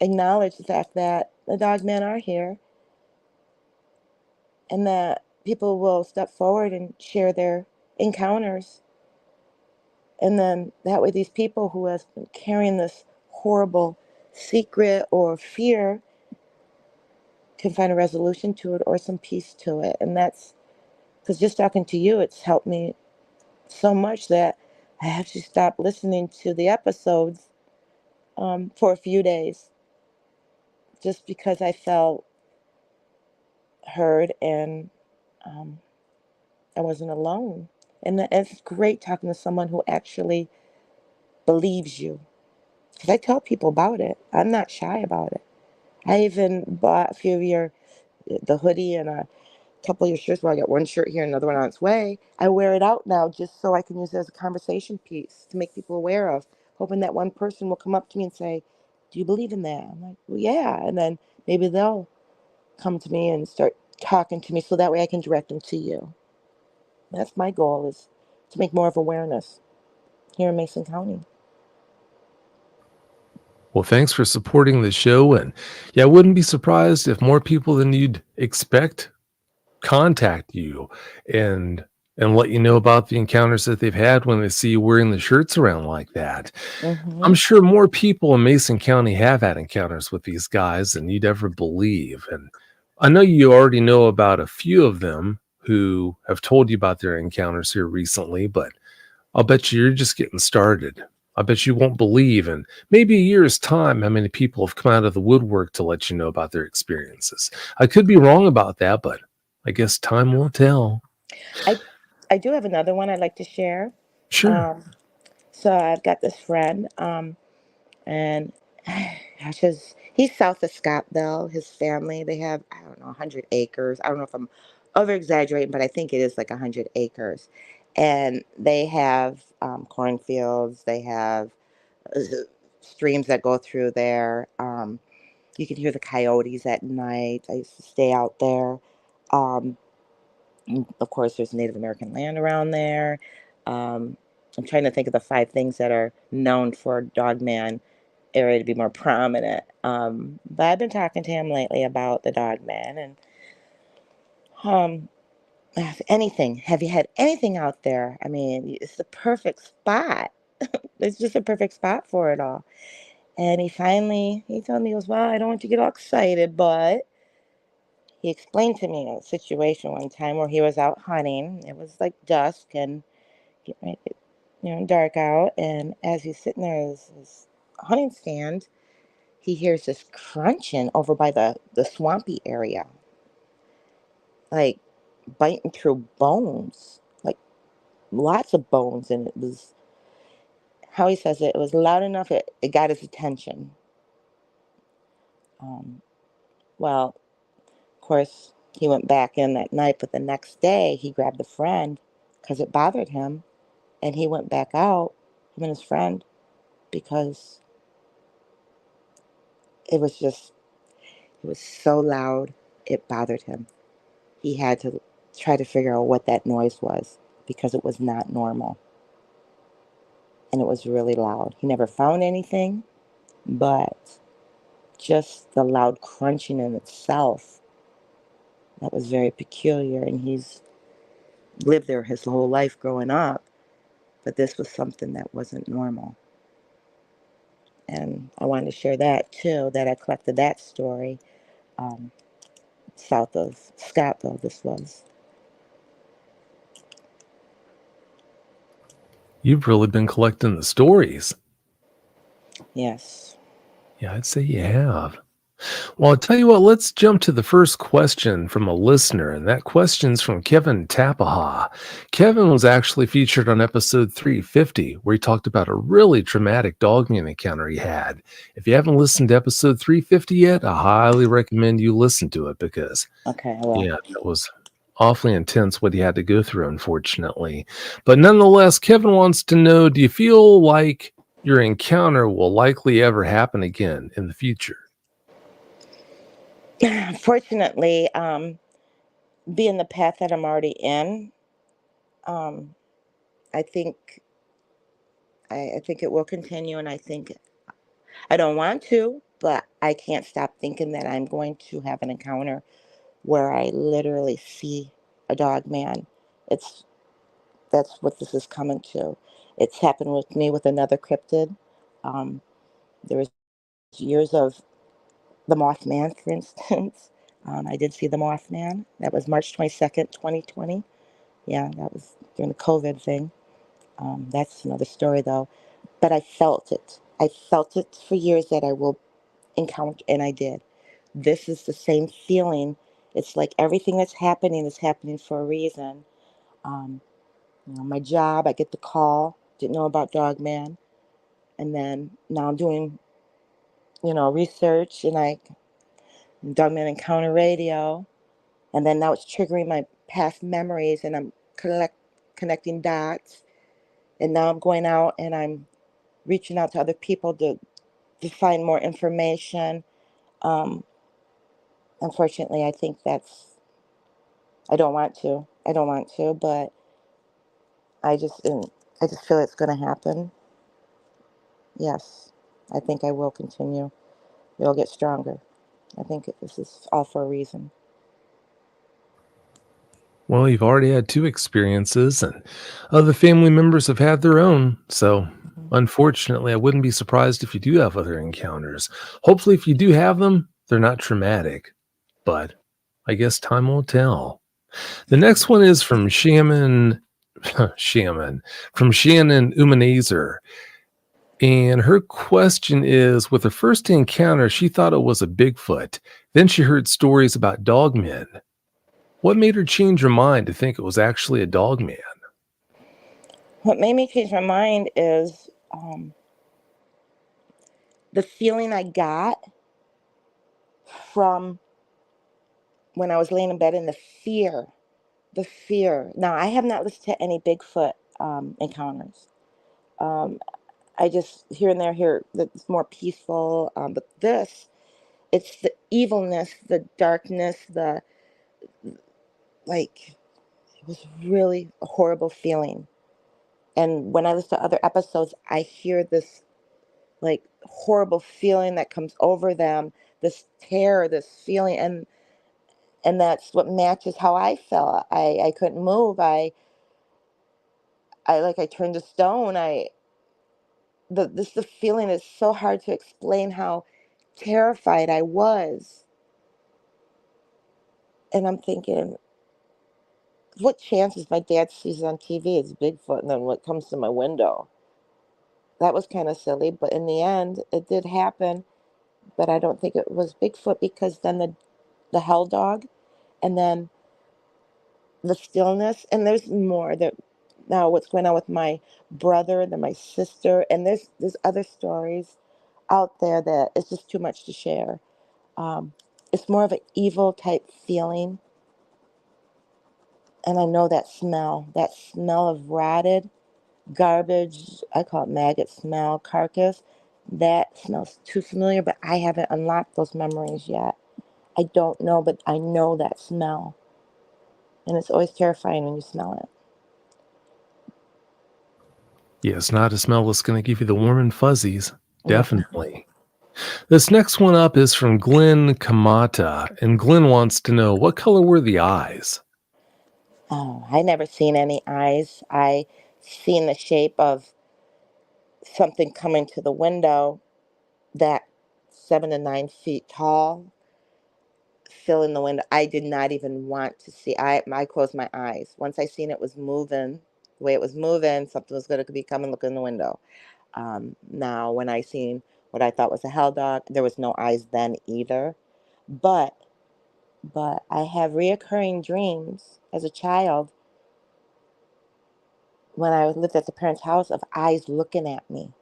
acknowledge the fact that the dogmen are here and that people will step forward and share their encounters. And then that way these people who have been carrying this horrible secret or fear can find a resolution to it or some peace to it. And that's because just talking to you, it's helped me so much that I actually stopped listening to the episodes for a few days just because I felt heard and um, I wasn't alone. And it's great talking to someone who actually believes you. Because I tell people about it. I'm not shy about it. I even bought a few of the hoodie and a couple of your shirts. Well, I got one shirt here, another one on its way. I wear it out now just so I can use it as a conversation piece to make people aware of. Hoping that one person will come up to me and say, Do you believe in that? I'm like, well, yeah. And then maybe they'll come to me and start talking to me so that way I can direct them to you. That's my goal, is to make more of awareness here in Mason County. Well, thanks for supporting the show. And yeah, I wouldn't be surprised if more people than you'd expect contact you and let you know about the encounters that they've had when they see you wearing the shirts around like that. I'm Hmm. sure more people in Mason County have had encounters with these guys than you'd ever believe. And I know you already know about a few of them who have told you about their encounters here recently, but I'll bet you're just getting started. I bet you won't believe in maybe a year's time how many people have come out of the woodwork to let you know about their experiences. I could be wrong about that, but I guess time will tell. I I do have another one I'd like to share. Sure. Um, so I've got this friend, and gosh, he's south of Scottsdale. His family, they have, I don't know, 100 acres. I don't know if I'm over exaggerating, but I think it is like 100 acres. And they have cornfields. They have uh, streams that go through there. You can hear the coyotes at night. I used to stay out there. Um, and of course, there's Native American land around there. Um, I'm trying to think of the five things that are known for Dogman area to be more prominent. But I've been talking to him lately about the Dogman, and um, if anything, have you had anything out there? I mean, it's the perfect spot. It's just a perfect spot for it all. And he told me, he goes, well, I don't want you to get all excited, but he explained to me a situation one time where he was out hunting. It was like dusk and getting ready to dark out. And as he's sitting there at his hunting stand, he hears this crunching over by the swampy area, like biting through bones, like lots of bones. And it was, how he says it was loud enough, it got his attention. Um, well, of course, he went back in that night, but the next day he grabbed a friend because it bothered him. And he went back out, him and his friend, because it was just, it was so loud, it bothered him. He had to try to figure out what that noise was because it was not normal and it was really loud. He never found anything, but just the loud crunching in itself, that was very peculiar. And he's lived there his whole life growing up, but this was something that wasn't normal. And I wanted to share that too, that I collected that story, um, south of Scottsdale, this was. You've really been collecting the stories. Yes. Yeah, I'd say you have. Well, I'll tell you what, let's jump to the first question from a listener, and that question's from Kevin Tapaha. Kevin was actually featured on episode 350, where he talked about a really traumatic dogman encounter he had. If you haven't listened to episode 350 yet, I highly recommend you listen to it because, Okay, well, yeah, that was awfully intense what he had to go through, unfortunately. But nonetheless, Kevin wants to know, do you feel like your encounter will likely ever happen again in the future? fortunately, being the path that I'm already in, um, I think I think it will continue, and I think I don't want to, but I can't stop thinking that I'm going to have an encounter where I literally see a dog man. It's That's what this is coming to. It's happened with me with another cryptid. Um, there was years of the Mothman, for instance. I did see the Mothman. That was March 22nd, 2020. Yeah, that was during the COVID thing. That's another story, though. But I felt it. I felt it for years that I will encounter, and I did. This is the same feeling. It's like everything that's happening is happening for a reason. Um, my job, I get the call, didn't know about Dogman, and then now I'm doing, research, and Dogman Encounter Radio, and then now it's triggering my past memories, and I'm connecting dots, and now I'm going out and I'm reaching out to other people to to find more information. Um, Unfortunately, I think that's, I don't want to. I don't want to, but I just, I just feel it's going to happen. Yes, I think I will continue. It'll get stronger. I think this is all for a reason. Well, you've already had two experiences, and other family members have had their own. So, Mhm. unfortunately, I wouldn't be surprised if you do have other encounters. Hopefully, if you do have them, they're not traumatic. But I guess time will tell. The next one is from Shaman, Shaman, from Shannon Umanazer. And her question is, with her first encounter, she thought it was a Bigfoot. Then she heard stories about dogmen. What made her change her mind to think it was actually a dogman? What made me change my mind is the feeling I got from when I was laying in bed, and the fear. The fear. Now, I have not listened to any Bigfoot encounters. Um, I just here and there hear that it's more peaceful. But this, it's the evilness, the darkness, the like. It was really a horrible feeling. And when I listen to other episodes, I hear this like horrible feeling that comes over them, this terror, this feeling, and that's what matches how I felt. I couldn't move. I turned to stone. The feeling is so hard to explain how terrified I was. And I'm thinking, what chances my dad sees on TV is Bigfoot, and then what comes to my window? That was kind of silly, but in the end, it did happen. But I don't think it was Bigfoot, because then the hell dog, and then the stillness, and there's more that now what's going on with my brother, then my sister, and there's other stories out there that it's just too much to share. Um, it's more of an evil type feeling. And I know that smell of rotted garbage, I call it maggot smell, carcass. That smells too familiar, but I haven't unlocked those memories yet. I don't know, but I know that smell. And it's always terrifying when you smell it. Yeah, it's not a smell that's going to give you the warm and fuzzies. Mm-mm. Definitely. This next one up is from Glenn Kamata, and Glenn wants to know, what color were the eyes? Oh, I never seen any eyes. I seen the shape of something coming to the window that 7 to 9 feet tall, filling the window. I did not even want to see. I closed my eyes. Once I seen it was moving, the way it was moving, something was going to be coming. Look in the window. Now, when I seen what I thought was a hell dog, there was no eyes then either. But I have reoccurring dreams as a child when I lived at the parents' house of eyes looking at me.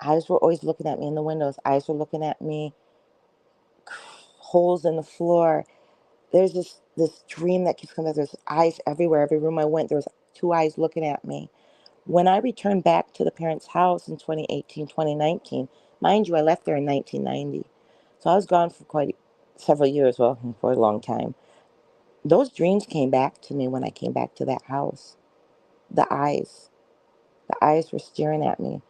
Eyes were always looking at me in the windows. Eyes were looking at me, holes in the floor. There's this dream that keeps coming. There's eyes everywhere. Every room I went, there was two eyes looking at me. When I returned back to the parents' house in 2018, 2019, mind you, I left there in 1990. So I was gone for quite several years, well, for a long time. Those dreams came back to me when I came back to that house. The eyes. The eyes were staring at me.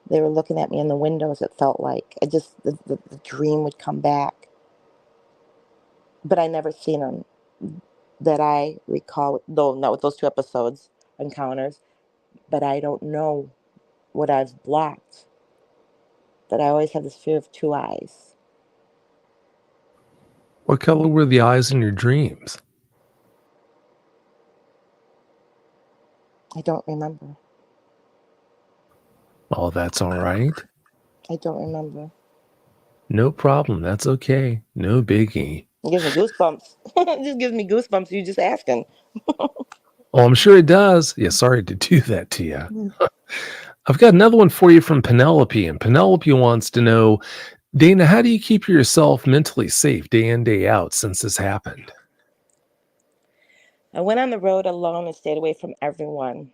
They were looking at me in the windows, it felt like. The dream would come back. But I never seen them that I recall, though not with those two episodes, encounters. But I don't know what I've blocked. But I always have this fear of two eyes. What color were the eyes in your dreams? I don't remember. Oh, that's all right. I don't remember. No problem. That's okay. No biggie. It gives me goosebumps. It just gives me goosebumps. You just asking. Oh, I'm sure it does. Yeah, sorry to do that to you. I've got another one for you from Penelope, and Penelope wants to know, Dana, how do you keep yourself mentally safe day in, day out since this happened? I went on the road alone and stayed away from everyone.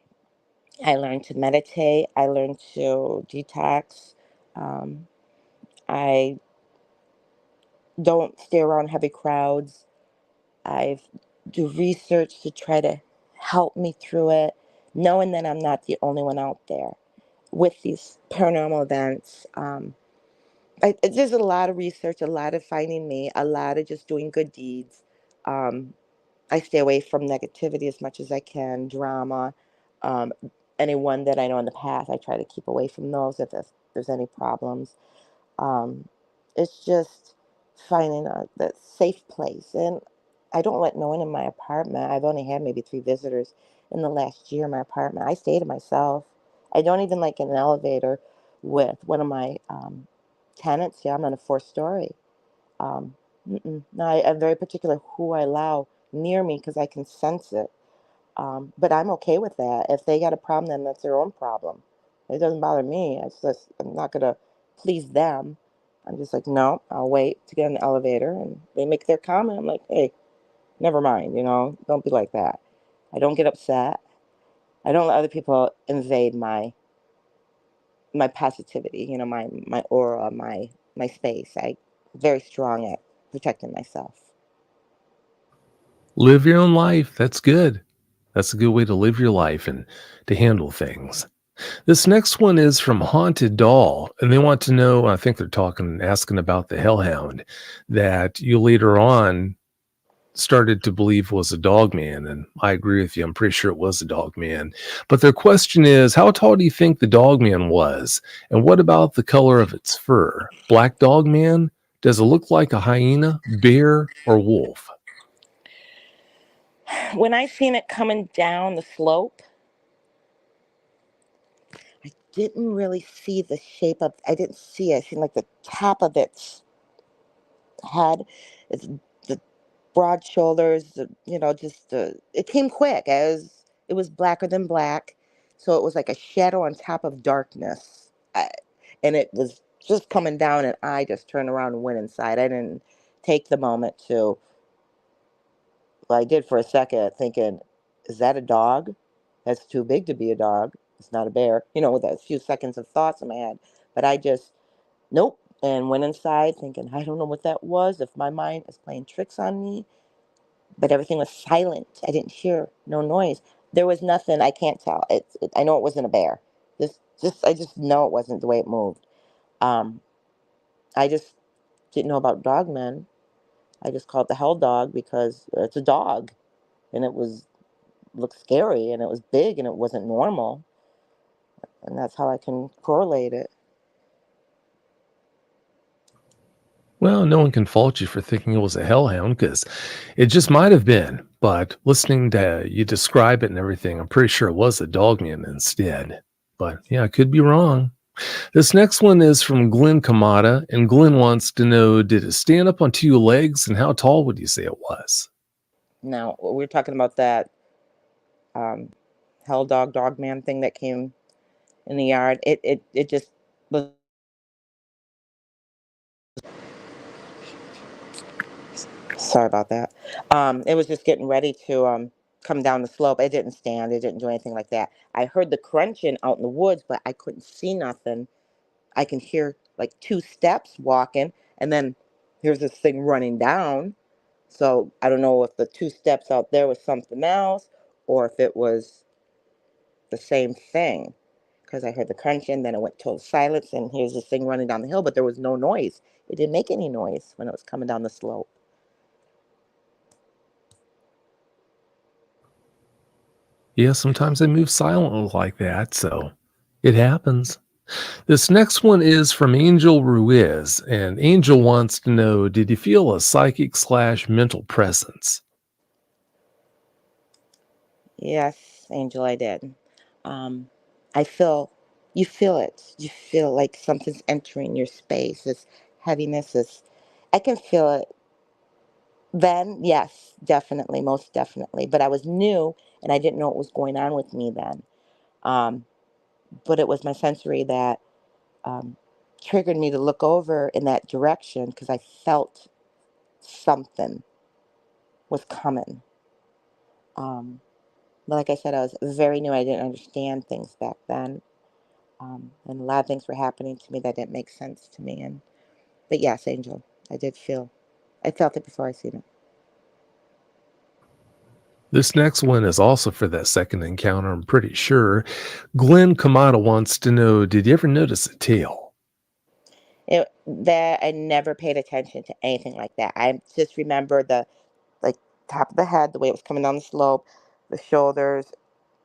I learned to meditate. I learned to detox. Um, I don't stay around heavy crowds. I do research to try to help me through it, knowing that I'm not the only one out there with these paranormal events. There's a lot of research, a lot of finding me, a lot of just doing good deeds. Um, I stay away from negativity as much as I can, drama. Um, Anyone that I know in the past, I try to keep away from those if there's any problems. Um, it's just finding that safe place. And I don't let no one in my apartment. I've only had maybe 3 visitors in the last year in my apartment. I stay to myself. I don't even like an elevator with one of my tenants. Yeah, I'm on a 4th story. Um, No, I'm very particular who I allow near me because I can sense it. But I'm okay with that. If they got a problem, then that's their own problem. It doesn't bother me. It's just I'm not gonna please them. I'm just like, no, I'll wait to get in the elevator, and they make their comment. I'm like, hey, never mind. Don't be like that. I don't get upset. I don't let other people invade my positivity. My aura, my space. I very strong at protecting myself. Live your own life. That's good. That's a good way to live your life and to handle things. This next one is from Haunted Doll, and they want to know, I think they're asking about the hellhound that you later on started to believe was a dog man. And I agree with you. I'm pretty sure it was a dog man. But their question is, how tall do you think the dog man was? And what about the color of its fur? Black dog man? Does it look like a hyena, bear, or wolf? When I seen it coming down the slope, I didn't really see the shape of. I didn't see it. I seen like the top of its head. It's the broad shoulders. Just it came quick. It was blacker than black, so it was like a shadow on top of darkness. And it was just coming down, and I just turned around and went inside. I didn't take the moment to. Well, I did for a second, thinking, "Is that a dog? That's too big to be a dog. It's not a bear." With a few seconds of thoughts in my head, but I just nope, and went inside thinking, I don't know what that was, if my mind is playing tricks on me, but everything was silent. I didn't hear no noise. There was nothing. I can't tell. I know it wasn't a bear. I just know it wasn't the way it moved. Um, I just didn't know about dogmen. I just called it the hell dog because it's a dog, and it looked scary, and it was big, and it wasn't normal, and that's how I can correlate it. Well, no one can fault you for thinking it was a hellhound because it just might have been. But listening to you describe it and everything, I'm pretty sure it was a dogman instead. But yeah, I could be wrong. This next one is from Glenn Kamada, and Glenn wants to know, did it stand up on 2 legs, and how tall would you say it was? Now we're talking about that um, hell dog man thing that came in the yard. It just was. Sorry about that. It was just getting ready to come down the slope. It didn't stand. It didn't do anything like that. I heard the crunching out in the woods, but I couldn't see nothing. I can hear like 2 steps walking, and then here's this thing running down. So I don't know if the 2 steps out there was something else, or if it was the same thing. Because I heard the crunching, then it went total silence, and here's this thing running down the hill, but there was no noise. It didn't make any noise when it was coming down the slope. Yeah, sometimes they move silently like that, so it happens. This next one is from Angel Ruiz, and Angel wants to know, did you feel a psychic slash mental presence? Yes, Angel, I did. Um, I feel, you feel it. You feel like something's entering your space. This heaviness is, I can feel it then. Yes, definitely, most definitely. But I was new and I didn't know what was going on with me then. Um, but it was my sensory that um, triggered me to look over in that direction because I felt something was coming. Um, but like I said, I was very new. I didn't understand things back then. And a lot of things were happening to me that didn't make sense to me. And But yes, Angel, I felt it before I seen it. This next one is also for that second encounter, I'm pretty sure. Glenn Kamada wants to know, did you ever notice a tail? That I never paid attention to anything like that. I just remember the like top of the head, the way it was coming down the slope, the shoulders,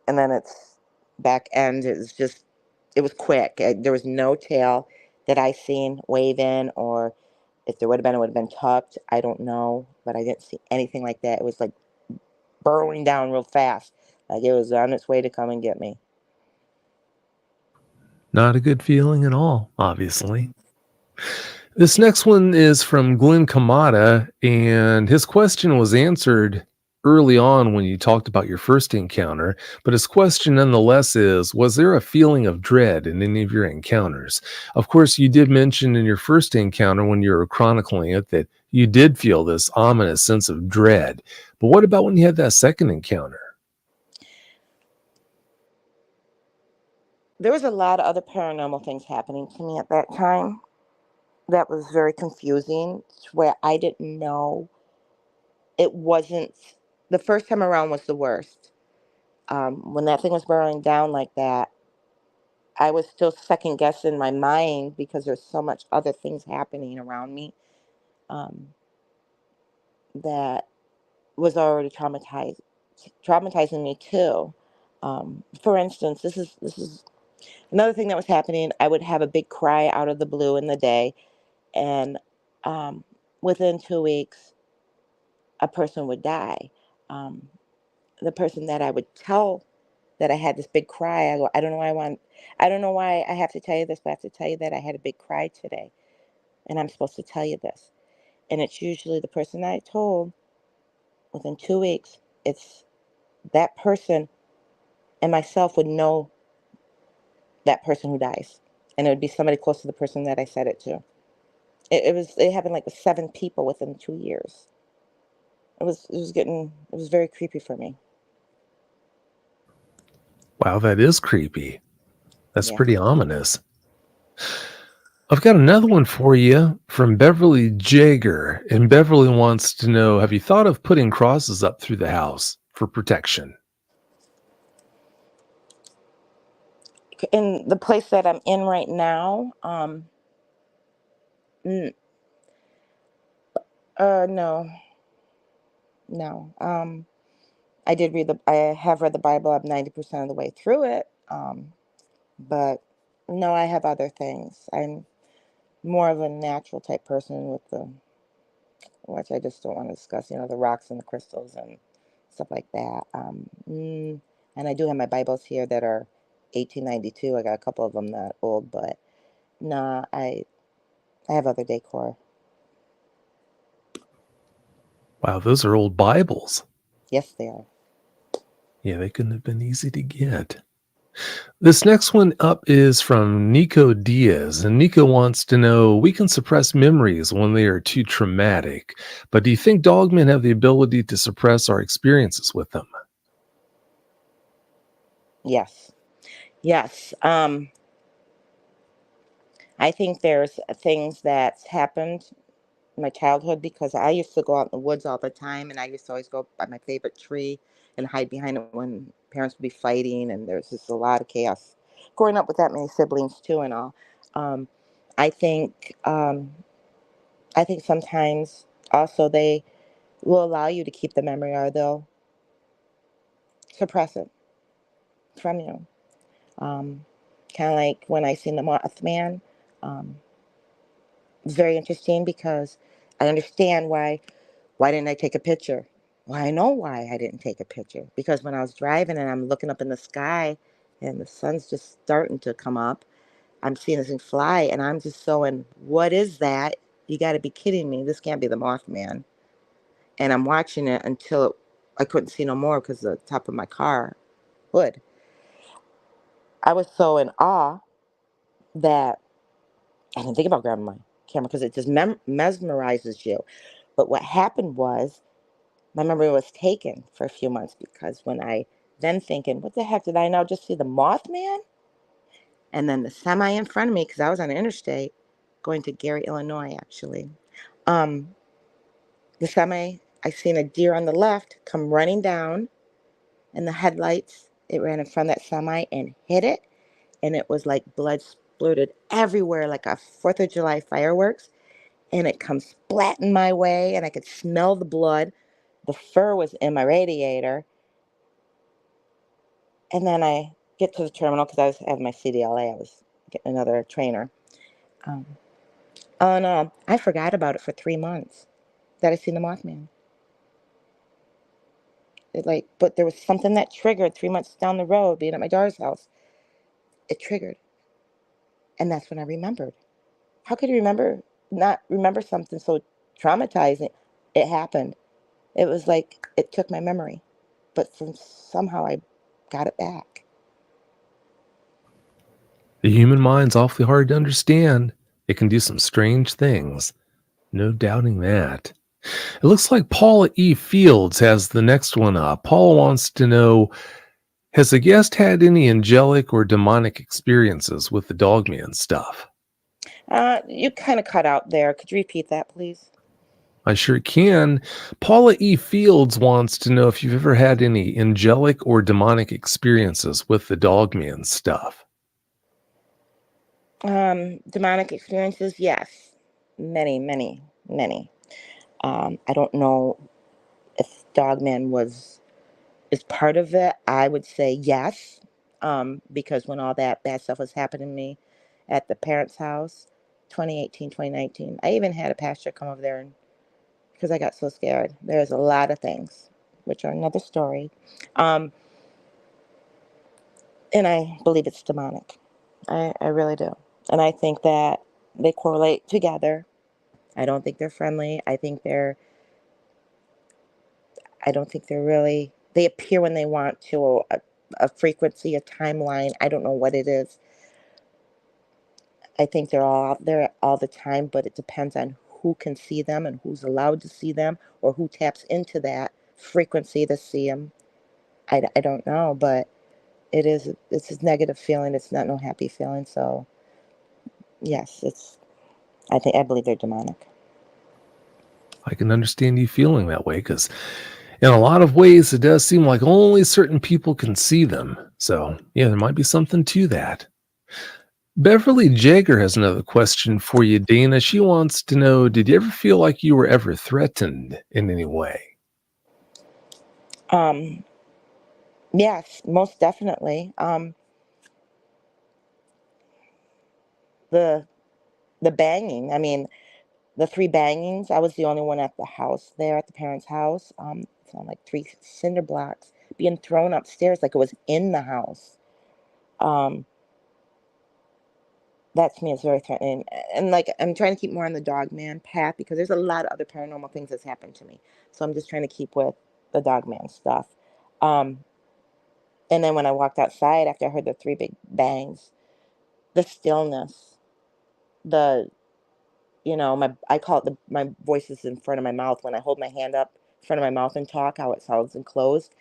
and then its back end. It was quick. There was no tail that I seen waving, or if there would have been, it would have been tucked. I don't know, but I didn't see anything like that. It was like burrowing down real fast, like it was on its way to come and get me. Not a good feeling at all, obviously. This next one is from Glenn Kamada, and his question was answered early on when you talked about your first encounter. But his question nonetheless is, was there a feeling of dread in any of your encounters? Of course, you did mention in your first encounter when you were chronicling it that you did feel this ominous sense of dread. But what about when you had that second encounter? There was a lot of other paranormal things happening to me at that time that was very confusing, to where I didn't know. It wasn't The first time around was the worst. When that thing was burrowing down like that, I was still second guessing my mind because there's so much other things happening around me, um, that was already traumatizing me too. For instance, this is another thing that was happening. I would have a big cry out of the blue in the day, and um, within 2 weeks, a person would die. Um, the person that I would tell that I had this big cry, I go, I don't know why I have to tell you this, but I have to tell you that I had a big cry today, and I'm supposed to tell you this. And it's usually the person I told within 2 weeks. It's that person and myself would know that person who dies, and it would be somebody close to the person that I said it to. It happened like with 7 people within 2 years. It was very creepy for me. Wow, that is creepy. That's Yeah. pretty ominous. I've got another one for you from Beverly Jager. And Beverly wants to know, have you thought of putting crosses up through the house for protection? In the place that I'm in right now, n- no, no. I have read the Bible. I'm 90% of the way through it. But no, I have other things. I'm more of a natural type person with which I just don't want to discuss, the rocks and the crystals and stuff like that. And I do have my Bibles here that are 1892. I got a couple of them that old, but nah, I have other decor. Wow, those are old Bibles. Yes, they are. Yeah, they couldn't have been easy to get. This next one up is from Nico Diaz, and Nico wants to know, we can suppress memories when they are too traumatic, but do you think dogmen have the ability to suppress our experiences with them? Yes, yes. I think there's things that's happened in my childhood because I used to go out in the woods all the time, and I used to always go by my favorite tree and hide behind it when parents would be fighting, and there's just a lot of chaos. Growing up with that many siblings too, and all, um, I think I think sometimes also they will allow you to keep the memory, or they'll suppress it from you. Um, kind of like when I seen the Mothman. Um, it's very interesting because I understand why didn't I take a picture? Well, I know why I didn't take a picture. Because when I was driving and I'm looking up in the sky and the sun's just starting to come up, I'm seeing this thing fly and I'm just so in, what is that? You got to be kidding me. This can't be the Mothman. And I'm watching it until I couldn't see no more because the top of my car hood. I was so in awe that I didn't think about grabbing my camera because it just mesmerizes you. But what happened was my memory was taken for a few months because when I then thinking, what the heck did I now just see the Mothman? And then the semi in front of me, because I was on the interstate, going to Gary, Illinois, actually. Um, the semi, I seen a deer on the left come running down, and the headlights, it ran in front of that semi and hit it, and it was like blood splurted everywhere like a 4th of July fireworks, and it comes splatting my way, and I could smell the blood. The fur was in my radiator, and then I get to the terminal because I was having my CDLA. I was getting another trainer. Um, and I forgot about it for 3 months that I seen the Mothman. But there was something that triggered 3 months down the road, being at my daughter's house. It triggered, and that's when I remembered. How could you not remember something so traumatizing? It happened. It was like it took my memory, but somehow I got it back. The human mind's awfully hard to understand. It can do some strange things. No doubting that. It looks like Paula E. Fields has the next one up. Paula wants to know, has the guest had any angelic or demonic experiences with the Dogman stuff? You kind of cut out there. Could you repeat that, please? I sure can. Paula E. Fields wants to know if you've ever had any angelic or demonic experiences with the Dogman stuff. Demonic experiences, yes, many, many, many. I don't know if Dogman is part of it. I would say yes, because when all that bad stuff was happening to me at the parents' house, 2018, 2019, I even had a pastor come over there and because I got so scared. There's a lot of things, which are another story. Um, and I believe it's demonic. I really do. And I think that they correlate together. I don't think they're friendly. I don't think they're really, they appear when they want to, a frequency, a timeline. I don't know what it is. I think they're all out there all the time, but it depends on who can see them and who's allowed to see them or who taps into that frequency to see them. I don't know, but it's a negative feeling. It's not no happy feeling. So yes, I believe they're demonic. I can understand you feeling that way because, in a lot of ways, it does seem like only certain people can see them. So, yeah, there might be something to that. Beverly Jagger has another question for you, Dana. She wants to know, did you ever feel like you were ever threatened in any way? Um, yes, most definitely. The the banging. I mean, the three bangings. I was the only one at the house there at the parents' house. Sound like three cinder blocks being thrown upstairs like it was in the house. Um, that to me is very threatening. And like I'm trying to keep more on the dog man path because there's a lot of other paranormal things that's happened to me. So I'm just trying to keep with the dog man stuff. Um, and then when I walked outside after I heard the three big bangs, the stillness, the my I call it my voices in front of my mouth when I hold my hand up in front of my mouth and talk, how it sounds enclosed.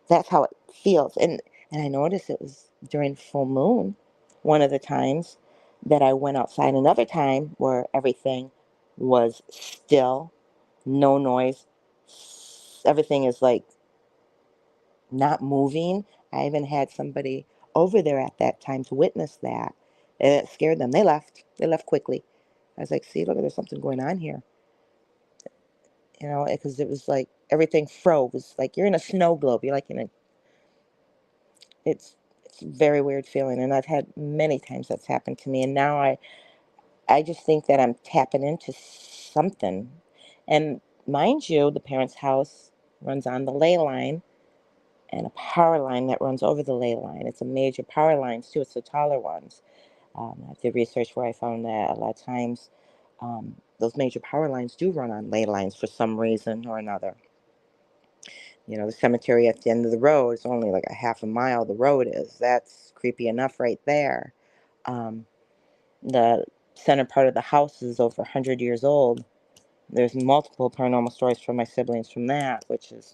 That's how it feels. And I noticed it was during full moon, one of the times that I went outside. Another time where everything was still, no noise. Everything is like not moving. I even had somebody over there at that time to witness that, and it scared them. They left. They left quickly. I was like, "See, look, there's something going on here." Because it was like everything froze. Like you're in a snow globe. You're like in a. It's a very weird feeling, and I've had many times that's happened to me. And now I just think that I'm tapping into something. And mind you, the parents' house runs on the ley line and a power line that runs over the ley line. It's a major power lines too. It's the taller ones. I did research where I found that a lot of times those major power lines do run on ley lines for some reason or another. The cemetery at the end of the road is only like a half a mile. The road is. That's creepy enough right there. Um, the center part of the house is over 100 years old. There's multiple paranormal stories from my siblings from that, which is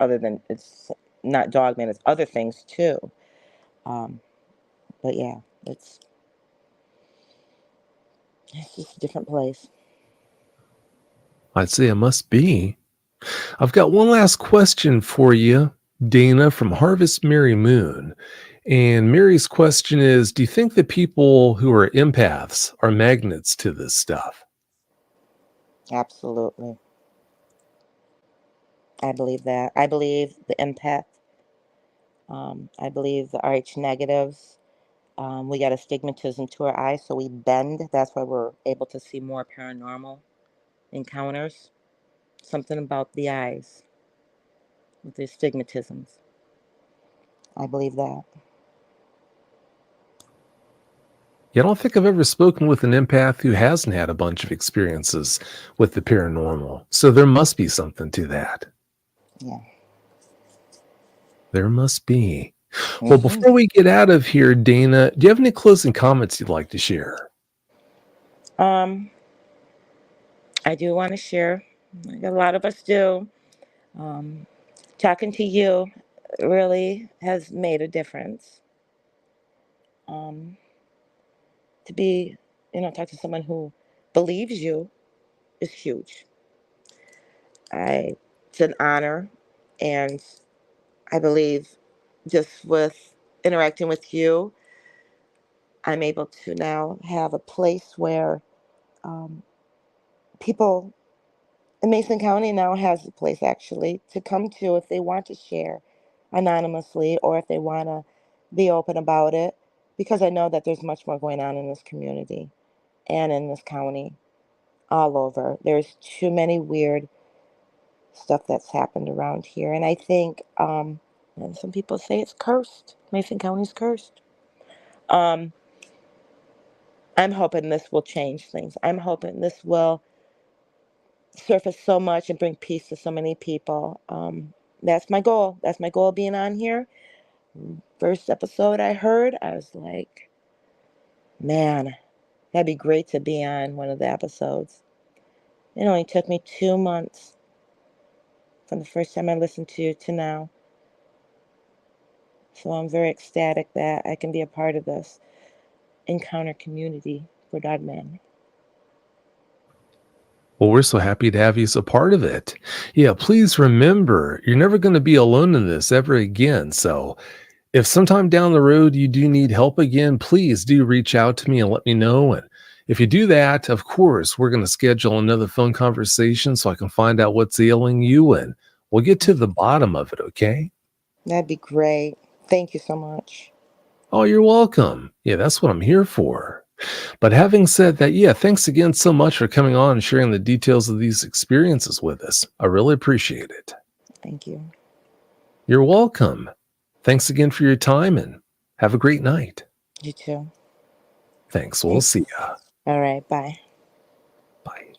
other than it's not Dogman, it's other things too. Um, but yeah, It's just a different place. I'd say it must be. I've got one last question for you, Dana from Harvest Mary Moon. And Mary's question is, do you think that people who are empaths are magnets to this stuff? Absolutely. I believe that. I believe the empath. I believe the RH negatives. We got astigmatism to our eyes, so we bend. That's why we're able to see more paranormal encounters. Something about the eyes with the astigmatisms. I believe that. Yeah, I don't think I've ever spoken with an empath who hasn't had a bunch of experiences with the paranormal. So there must be something to that. Yeah. There must be. Well, Hmm. before we get out of here, Dana, do you have any closing comments you'd like to share? Um, I do want to share, like a lot of us do. Um, Talking to you really has made a difference. Um, to be, talk to someone who believes you is huge. It's an honor, and I believe just with interacting with you, I'm able to now have a place where um, people in Mason County now has a place actually to come to if they want to share anonymously or if they want to be open about it, because I know that there's much more going on in this community and in this county all over. There's too many weird stuff that's happened around here, and I think, and some people say it's cursed. Mason County's cursed. Um, I'm hoping this will change things. I'm hoping this will surface so much and bring peace to so many people. That's my goal. That's my goal being on here. First episode I heard, I was like, man, that'd be great to be on one of the episodes. It only took me 2 months from the first time I listened to you to now. So I'm very ecstatic that I can be a part of this encounter community for Dogman. Well, we're so happy to have you as a part of it. Yeah, please remember, you're never going to be alone in this ever again. So if sometime down the road you do need help again, please do reach out to me and let me know. And if you do that, of course, we're going to schedule another phone conversation so I can find out what's ailing you and we'll get to the bottom of it, okay? That'd be great. Thank you so much. Oh, you're welcome. Yeah, that's what I'm here for. But having said that, yeah, thanks again so much for coming on and sharing the details of these experiences with us. I really appreciate it. Thank you. You're welcome. Thanks again for your time and have a great night. You too. Thanks. We'll see ya. All right. Bye. Bye.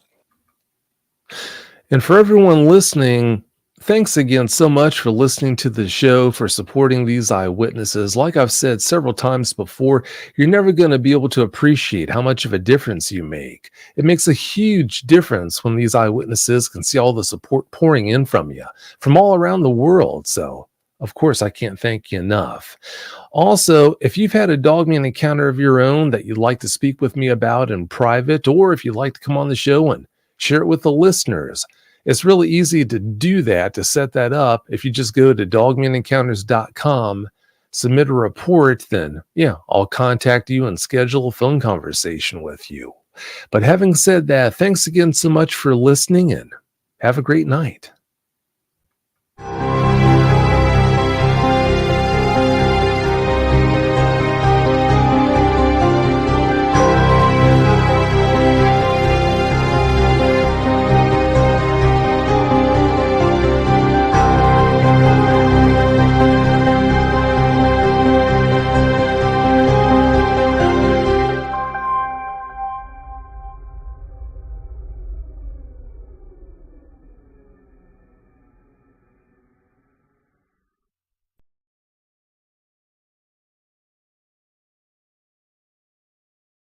And for everyone listening, thanks again so much for listening to the show, for supporting these eyewitnesses. Like I've said several times before, you're never going to be able to appreciate how much of a difference you make. It makes a huge difference when these eyewitnesses can see all the support pouring in from you from all around the world. So, of course, I can't thank you enough. Also, if you've had a Dogman encounter of your own that you'd like to speak with me about in private, or if you'd like to come on the show and share it with the listeners, it's really easy to do that, to set that up. If you just go to dogmanencounters.com, submit a report, then yeah, I'll contact you and schedule a phone conversation with you. But having said that, thanks again so much for listening and have a great night.